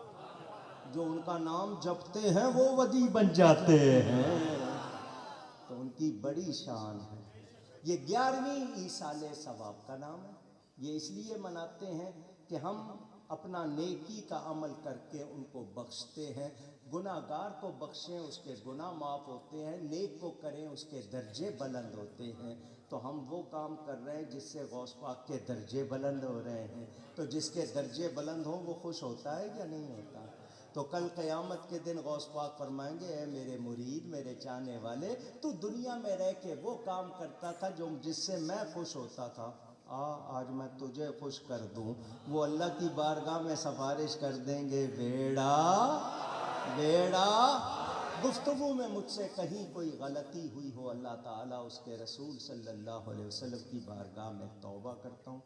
جو ان کا نام جپتے ہیں وہ ولی بن جاتے ہیں، تو ان کی بڑی شان ہے۔ یہ 11ویں ایصال ثواب کا نام ہے۔ یہ اس لیے مناتے ہیں کہ ہم اپنا نیکی کا عمل کر کے ان کو بخشتے ہیں، گناہ گار کو بخشیں اس کے گناہ معاف ہوتے ہیں، نیک کو کریں اس کے درجے بلند ہوتے ہیں۔ تو ہم وہ کام کر رہے ہیں جس سے غوث پاک کے درجے بلند ہو رہے ہیں، تو جس کے درجے بلند ہوں وہ خوش ہوتا ہے یا نہیں ہوتا؟ تو کل قیامت کے دن غوث پاک فرمائیں گے، اے میرے مرید، میرے چاہنے والے، تو دنیا میں رہ کے وہ کام کرتا تھا جس سے میں خوش ہوتا تھا، آج میں تجھے خوش کر دوں۔ وہ اللہ کی بارگاہ میں سفارش کر دیں گے، بیڑا۔ گفتگو میں مجھ سے کہیں کوئی غلطی ہوئی ہو، اللہ تعالیٰ اس کے رسول صلی اللہ علیہ وسلم کی بارگاہ میں توبہ کرتا ہوں،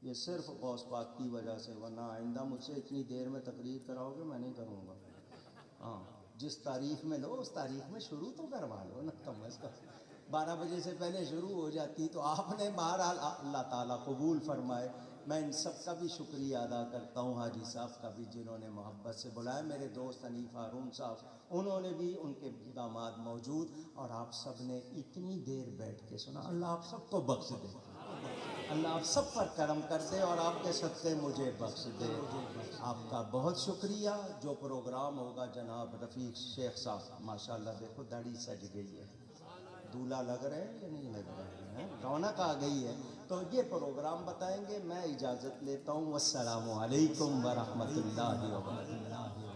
یہ صرف غوث پاک کی وجہ سے، ورنہ آئندہ مجھ سے اتنی دیر میں تقریر کراؤ گے میں نہیں کروں گا۔ ہاں، جس تاریخ میں لو اس تاریخ میں شروع تو کروا لو نا، کم از کم 12 بجے سے پہلے شروع ہو جاتی تو آپ نے بہرحال، اللہ تعالیٰ قبول فرمائے۔ میں ان سب کا بھی شکریہ ادا کرتا ہوں، حاجی صاحب کا بھی جنہوں نے محبت سے بلایا، میرے دوست حنیف ہارون صاحب انہوں نے بھی، ان کے داماد موجود، اور آپ سب نے اتنی دیر بیٹھ کے سنا، اللہ آپ سب کو بخش دے۔ اللہ آپ سب پر کرم کر دے اور آپ کے صدقے مجھے بخش دے. آپ کا بہت شکریہ. جو پروگرام ہوگا جناب رفیق شیخ صاحب ماشاءاللہ دیکھو داڑھی سج گئی ہے, دولہا لگ رہے ہیں یا نہیں لگ رہے ہیں, رونق آ گئی ہے. تو یہ پروگرام بتائیں گے. میں اجازت لیتا ہوں. والسلام علیکم ورحمۃ اللہ وبرکاتہ.